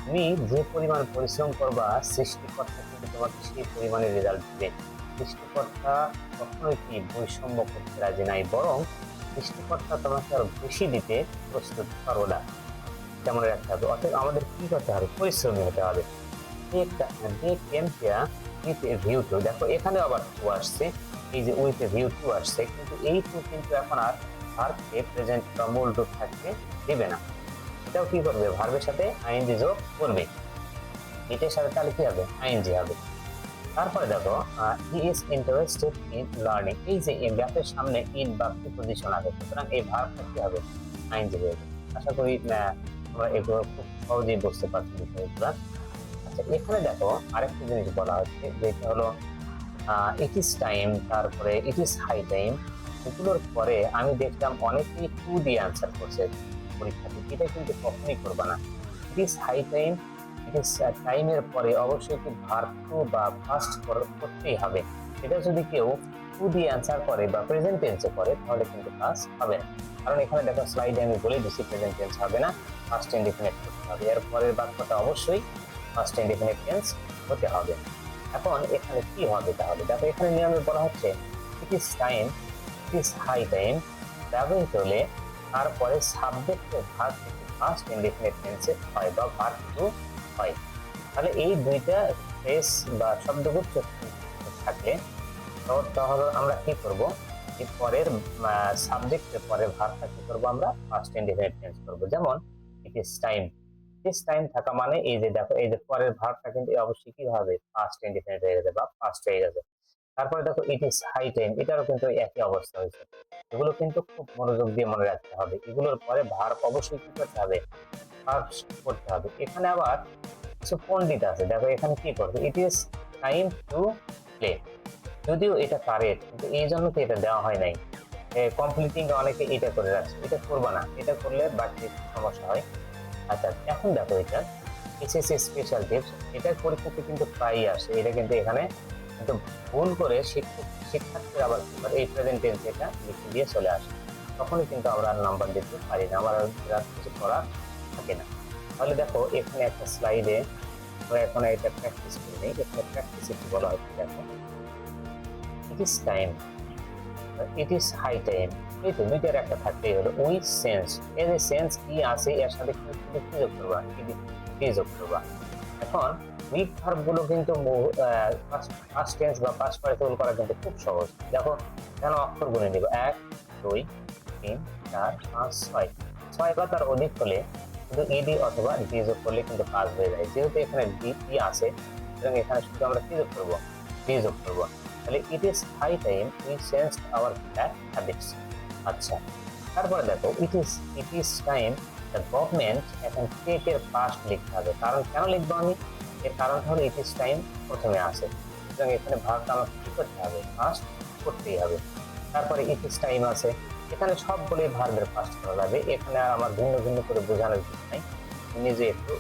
Speaker 1: তুমি যে পরিমাণ পরিশ্রম করবা, সৃষ্টিকর্তা কিন্তু তোমাকে সেই পরিমাণে রেজাল্ট দিবে। সৃষ্টিকর্তা কখনোই কি বৈষম্য করতে রাজি নাই, বরং সৃষ্টিকর্তা তোমাকে আরো বেশি দিতে প্রস্তুত, সর্বদা যেমন রাখতে হবে। অর্থাৎ আমাদের কি করতে হবে, পরিশ্রমী হতে হবে। দেখো এখানে আবার টু আসছে, এই যে উইথ এ ভিউ টু আসছে, কিন্তু এই টু কিন্তু এখন আর ভার্বকে প্রেজেন্ট বা মূল রূপ থাকতে দেবে না, এটাও কি করবে, ভার্বের সাথে আইএনজি যোগ করবে, এটার সাথে তাহলে কি হবে, আইএনজি হবে। তারপরে দেখো he is interested in learning, এই যে গ্যাপের সামনে ইন বা প্রিপজিশন আছে, সুতরাং এই ভার্বটা কি হবে, আইএনজি হয়ে যাবে। আশা করি তোমরা এগুলো খুব সহজেই বুঝতে পারছো বিষয়গুলো। আচ্ছা এখানে দেখো আরেকটা জিনিস বলা হচ্ছে, যেটা হলো ইট ইজ টাইম, তারপরে ইট ইজ হাই টাইম, এগুলোর পরে আমি দেখলাম অনেকেই টু দিয়ে আনসার করছে পরীক্ষাতে, এটা কিন্তু কখনোই করবা না। It is high time, it is টাইমের পরে অবশ্যই কি ভার্ব টু বা ফার্স্ট করতেই হবে। এটা যদি কেউ টু দিয়ে আনসার করে বা প্রেজেন্ট টেন্সে করে, তাহলে কিন্তু কাজ হবে না। কারণ এখানে দেখো স্লাইডে আমি বলে দিচ্ছি প্রেজেন্ট টেন্স হবে না, ফার্স্ট ইনডিফিনিট করতে হবে, এর পরের বাক্যটা অবশ্যই ফার্স্ট ইনডিফিনিট টেন্স হতে হবে। এখন এখানে কি হবে, তাহলে দেখো এখানে নিয়মে বলা হচ্ছে it is time, it is high time ব্যবহৃত হলে তারপরে সাবজেক্টের ভার্ব থেকে ফার্স্ট ইনডিফিনিট টেন্সে হয় বা ভার্ব টু হয়। তাহলে এই দুইটা ফ্রেজ বা শব্দগুচ্ছ থাকলে তাহলে আমরা কি করব, এই পরের সাবজেক্টের পরে ভার্বটা কি করব, আমরা ফার্স্ট ইনডিফিনিট টেন্স করব। যেমন ইট ইজ টাইম, দিস টাইম থাকা মানে এই যে দেখো এই যে পরের ভার্বটা কিন্তু অবশ্যই কি হবে, ফার্স্ট ইনডিফিনিট হয়ে গেছে বা ফার্স্ট হয়ে গেছে। তারপরে দেখো ইট ইজ হাই টাইম, এটারও কিন্তু একই অবস্থা হয়েছে। এগুলো কিন্তু খুব মনোযোগ দিয়ে মনে রাখতে হবে, এগুলোর পরে ভার্ব অবশ্যই কি করতে হবে, ফার্স্ট করতে হবে। এখানে আবার কিছু পণ্ডিত আছে, দেখো এখানে কি করবে, ইট ইজ টাইম টু প্লে, যদিও এটা কারেক্ট কিন্তু এই জন্য তো এটা দেওয়া হয় নাই, কমপ্লিটিং অনেকে এটা করে রাখছে, এটা করবা না, এটা করলে বাড়তি সমস্যা হয়। আচ্ছা এখন দেখো এটা এসএসসি স্পেশাল টিপস, এটার পরীক্ষাতে কিন্তু প্রায়ই আসে, এটা কিন্তু এখানে কিন্তু ভুল করে শিক্ষার্থীরা আবার কি করে, এই প্রেজেন্ট টেন্স এটা লিখে দিয়ে চলে আসে, তখনই কিন্তু আমরা নাম্বার দিতে পারি না, আমার আর কিছু করার থাকে না। তাহলে দেখো এখানে একটা স্লাইডে এখন এটা প্র্যাকটিস করে নেই, এখানে প্র্যাকটিস একটু বলা হচ্ছে, দেখো it is time, it is high time, এই তো দুইটার একটা থাকতেই হলো উই সেন্স, এর যে সেন্স কি আছে এর সাথে কিন্তু কি যোগ করবা, কি যোগ করবা। এখন উইক ভার্ব গুলো কিন্তু পাস্ট টেন্স বা পাস্ট পার্টিসিপল করা কিন্তু খুব সহজ। দেখো এখানে অক্ষর গুনে নিব 1 2 3 4 5 6, 6 বা তার অধিক হলে শুধু ইডি অথবা ডি যোগ করলে কিন্তু কাজ হয়ে যায়, যেহেতু এখানে ডি আছে এবং এখানে শুধু আমরা কি যোগ করবো, ডি যোগ করবো। তাহলে it is high time we changed our bad habits. আচ্ছা তারপরে দেখো it is time the government, এখন টেক এর পাস্ট লিখতে হবে, কারণ কেন লিখবো আমি, এর কারণটা হলো ইট ইজ টাইম প্রথমে আসে, সুতরাং এখানে ভার্বটা আমাকে কি করতে হবে, পাস্ট করতেই হবে। তারপরে ইট ইজ টাইম আছে, এখানে সবগুলোই ভার্বের পাস্ট করা যাবে, এখানে আর আমার ভিন্ন ভিন্ন করে বোঝানোর কিছু নাই, নিজে একটু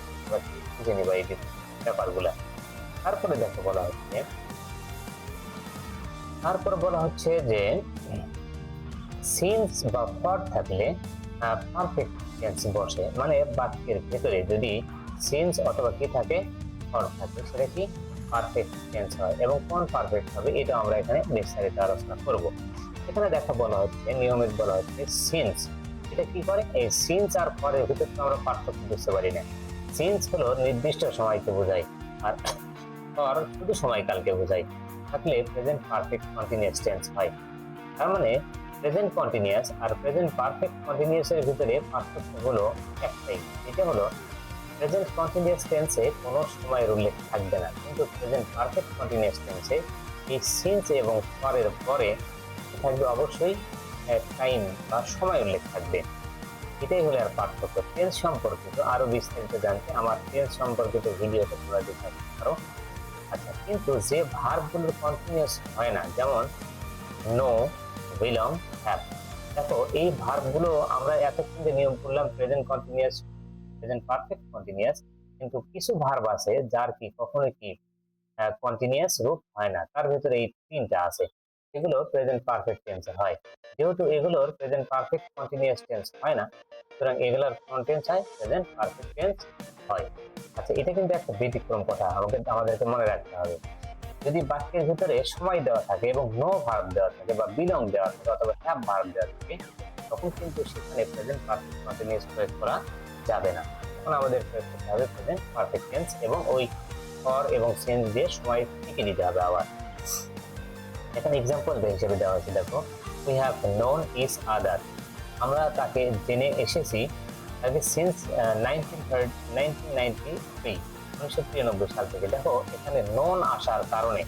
Speaker 1: বুঝে নিবা এই ব্যাপারগুলা। তারপরে দেখো বলা হচ্ছে যে সিন্স বা ফর থাকলে পারফেক্ট টেন্স বসে, মানে বাক্যের ভেতরে যদি সিন্স অথবা কি থাকে, ফর থাকে, সেটা কি পারফেক্ট টেন্স হয়। এবং কোন পারফেক্ট হবে এটা আমরা এখানে বিস্তারিত আলোচনা করব। এখানে বলা হচ্ছে, নিয়মিত বলা হচ্ছে সিন্স এটা কি করে, এই সিন্স আর ফরের ভিতরে আমরা পার্থক্য বুঝতে পারি না। সিন্স হলো নির্দিষ্ট সময়কে বোঝায়, আর ফর শুধু সময়কালকে বোঝায়। থাকলে প্রেজেন্ট পারফেক্ট কন্টিনিউয়াস টেন্স হয়। তার মানে প্রেজেন্ট কন্টিনিউয়াস আর প্রেজেন্ট পারফেক্ট কন্টিনিউয়াস এর ভিতরে পার্থক্য হলো একটাই, এটা হলো প্রেজেন্ট কন্টিনিউয়াস টেন্সে কোনো সময়ের উল্লেখ থাকবে না, কিন্তু প্রেজেন্ট পারফেক্ট কন্টিনিউয়াস টেন্সে এই সিন্স এবং ফরের পরে থাকবে অবশ্যই টাইম বা সময় উল্লেখ থাকবে। এটাই হলো আর পার্থক্য। টেন্স সম্পর্কিত আরো বিস্তারিত জানতে আমার টেন্স সম্পর্কিত ভিডিওটা তোমরা দেখতে পারো। আচ্ছা, কিন্তু যে ভার্বগুলো কন্টিনিউয়াস হয় না, যেমন নো, বিলং, হ্যাভ, দেখো এই ভার্বগুলো আমরা এতক্ষণ যে নিয়ম করলাম present continuous, present perfect continuous, কিন্তু কিছু ভার্ব আছে যার কি কখনো কি কন্টিনিউয়াস রূপ হয় না, তার ভিতরে এই তিনটা আছে, এগুলো প্রেজেন্ট পারফেক্ট টেন্সে হয়। যেহেতু এগুলোর প্রেজেন্ট পারফেক্ট কন্টিনিউয়াস টেন্স হয় না, সুতরাং এগুলোর কোন টেন্স হয়, প্রেজেন্ট পারফেক্ট টেন্স হয়। আচ্ছা, এটা কিন্তু একটা ব্যতিক্রম কথা, আমাদেরকে মনে রাখতে হবে। যদি বাক্যের ভিতরে সময় দেওয়া থাকে এবং নো ভার্ব দেওয়া থাকে বা বিলং দেওয়া থাকে অথবা হ্যাভ ভার্ব দেওয়া থাকে, তখন কিন্তু সেখানে প্রেজেন্ট পারফেক্ট কন্টিনিউয়াস প্রয়োগ করা যাবে না। তখন আমাদের প্রয়োগ করতে হবে প্রেজেন্ট পারফেক্ট টেন্স এবং ওই ফর এবং সিন্স দিয়ে সময় টিকে দিতে হবে। আবার এখানে এক্সাম্পল হিসেবে দেওয়া হয়েছে, দেখো we have known each other, আমরা তাকে জেনে এসেছি তাকে সিন্স 1993 সাল থেকে। দেখো এখানে নোন আসার কারণে,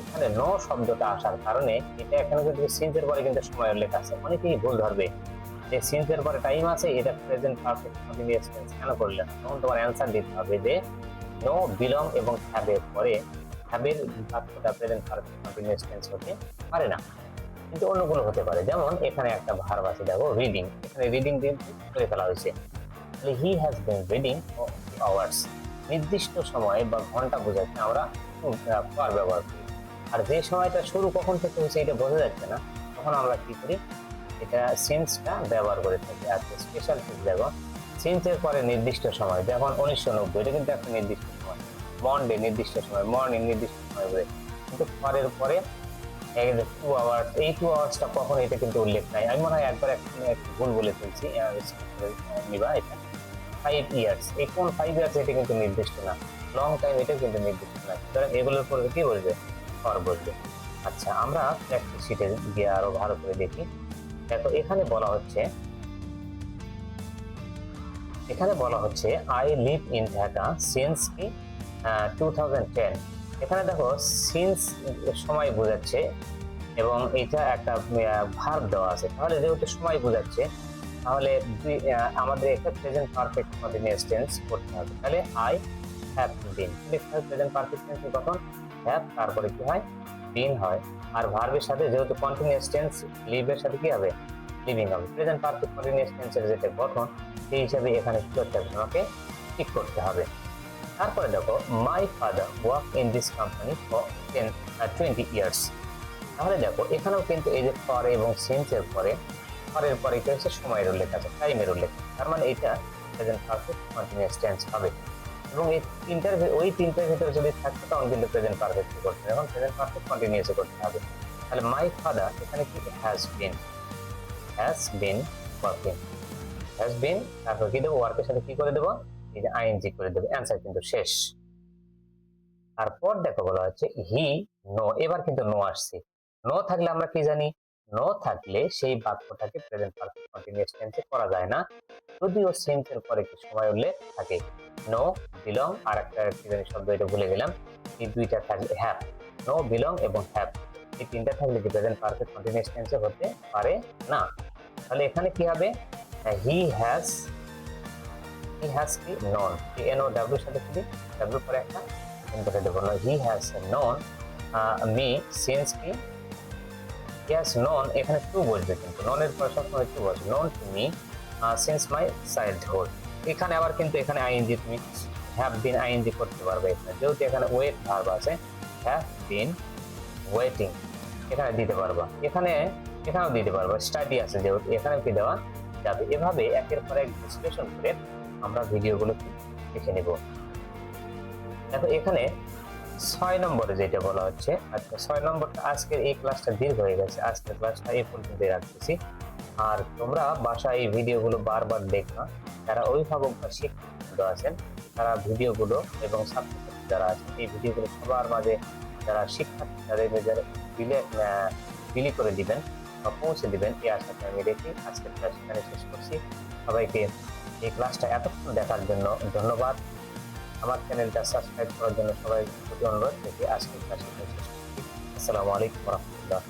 Speaker 1: এখানে নো শব্দটা আসার কারণে, এটা এখানে কিন্তু সিন্সের পরে কিন্তু সময় উল্লেখ আছে। অনেকেই ভুল ধরবে যে সিন্সের পরে টাইম আছে, এটা প্রেজেন্ট পারফেক্ট কন্টিনিউয়াস টেন্স কেন করলেন, তখন তোমার অ্যান্সার দিতে হবে যে নো, বিলং এবং হ্যাভের পরে হ্যাভের বাক্যটা প্রেজেন্ট পারফেক্ট কন্টিনিউয়াস টেন্স হতে পারে না, কিন্তু অন্যগুলো হতে পারে। যেমন এখানে একটা ভার্ব আছে, দেখো রিডিং, এখানে রিডিং দিয়ে করে ফেলা হয়েছে, তাহলে he has been reading for hours, নির্দিষ্ট সময় বা ঘন্টা বোঝাতে আমরা ফর ব্যবহার করি। আর যে সময়টা শুরু কখন থেকে হয়েছে এটা বোঝা যাচ্ছে না, তখন আমরা কি করি, এটা সিন্সটা ব্যবহার করে থাকি। আর স্পেশাল কেস দেখো, সিন্সের পরে নির্দিষ্ট সময়, যেমন 1990, এটা কিন্তু একটা নির্দিষ্ট সময়, মন্ডে নির্দিষ্ট সময়, মর্নিং নির্দিষ্ট সময় বলে, কিন্তু পরের পরে 2 আওয়ার্স, এই 2 আওয়ার্সটা কখন এটা কিন্তু উল্লেখ নাই। আমি মনে হয় একবার একটু ভুল বলে ফেলছি, নিবা এটা 5 ইয়ার্স, এই কোন 5 ইয়ার্স এটা কিন্তু নির্দিষ্ট না, লং টাইম এটা কিন্তু নির্দিষ্ট না, সুতরাং এগুলোর পরে কি বলবে, ফর বলবে। আচ্ছা, আমরা প্র্যাকটিস শিটে গিয়ে আরো ভালো করে দেখি। দেখো এখানে বলা হচ্ছে I live in Dhaka since কি 2010। এখানে দেখো সিন্স সময় বোঝাচ্ছে এবং এটা একটা ভার্ব দেওয়া আছে, তাহলে যেহেতু সময় বোঝাচ্ছে, তাহলে আমাদের একটা প্রেজেন্ট পারফেক্ট কন্টিনিউয়াস টেন্স করতে হবে। তাহলে I have been, present perfect tense কখন, হ্যাভ তারপরে কি হয়, বিন হয়। আর ভার্বের সাথে যেহেতু কন্টিনিউয়াস টেন্স, লিভের সাথে কি হবে, লিভিং হবে। প্রেজেন্ট পারফেক্ট কন্টিনিউয়াস টেন্সের যেটা গঠন, সেই হিসাবে এখানে কি করতে হবে, তোমাকে ঠিক করতে হবে। তারপরে দেখো my father work in this company for 20 years. তাহলে দেখো এখানেও কিন্তু এই যে ফর এবং সিন্সের পরে, ফরের পরে কি হচ্ছে, সময়ের উল্লেখ আছে, টাইমের উল্লেখ, তার মানে এটা প্রেজেন্ট পারফেক্ট কন্টিনিউয়াস টেন্স হবে। এবং এই তিনটার ভিতরে যদি থাকে তখন কিন্তু প্রেজেন্ট পারফেক্ট করতে হবে, এখন প্রেজেন্ট পারফেক্ট কন্টিনিউয়াস করতে হবে। তাহলে মাই ফাদার এখানে কি has been working, has been, তারপর কি দেবো, ওয়ার্কের সাথে কি করে দেবো, এই যে আইএনজি করে দেবো, অ্যান্সার কিন্তু শেষ। তারপর দেখো বলা হচ্ছে হি নো, এবার কিন্তু নো আসছে। নো থাকলে আমরা কি জানি, নো থাকলে সেই বাক্যটাকে প্রেজেন্ট পারফেক্ট কন্টিনিউয়াস টেন্সে করা যায় না, যদিও সেন্সের পরে কি সময় উল্লেখ থাকে। নো, বিলং, আর একটা কি জানি শব্দ, এটা ভুলে গেলাম, এই দুইটা থাকলে হ্যাভ, নো, বিলং এবং হ্যাভ, এই তিনটা থাকলে কি প্রেজেন্ট পারফেক্ট কন্টিনিউয়াস টেন্সে হতে পারে না। তাহলে এখানে কি হবে, হি হ্যাজ কি নন, এন ও ডাব্লিউ সাথে কি ডাব্লিউ পরে একটা বসে দেবো, he has known me since কি হ্যাজ নন এখানে টু বসবে, কিন্তু ননের পরে সবসময় টু বসবে। Known to me since my childhood. এখানে আবার কিন্তু এখানে আইএনজি তুমি হ্যাভ বিন আইএনজি করতে পারবে এখানে, যেহেতু এখানে ওয়েট ভার্ব আছে, হ্যাভ বিন ওয়েটিং এখানে দিতে পারবা। এখানেও দিতে পারবা, স্টাডি আছে যেহেতু এখানেও কি দেওয়া যাবে। এভাবে একের পর এক বিশ্লেষণ করে আমরা ভিডিওগুলো দেখে নেব। দেখো এখানে 6 নম্বরে যেটা বলা হচ্ছে, আচ্ছা 6 নম্বরটা আজকের এই ক্লাসটা দীর্ঘ হয়ে গেছে, আজকের ক্লাসটা এই পর্যন্তই রাখতেছি। আর তোমরা বাসায় এই ভিডিওগুলো বারবার দেখবা। যারা অভিভাবক বা শিক্ষক আছেন তারা ভিডিওগুলো এবং ছাত্রছাত্রী যারা আছেন এই ভিডিওগুলো সবার মাঝে যারা শিক্ষার্থী তাদের বিলি করে দিবেন বা পৌঁছে দিবেন, এই আশাকে আমি রেখে আজকের ক্লাস এখানে শেষ করছি। সবাইকে এই ক্লাসটা এতক্ষণ দেখার জন্য ধন্যবাদ। আমার চ্যানেলটা সাবস্ক্রাইব করার জন্য সবাই প্রতি অনুরোধ রেখে আজকের ক্লাস এখানে শেষ করছি। আসসালামু আলাইকুম রহমতুল্লাহ।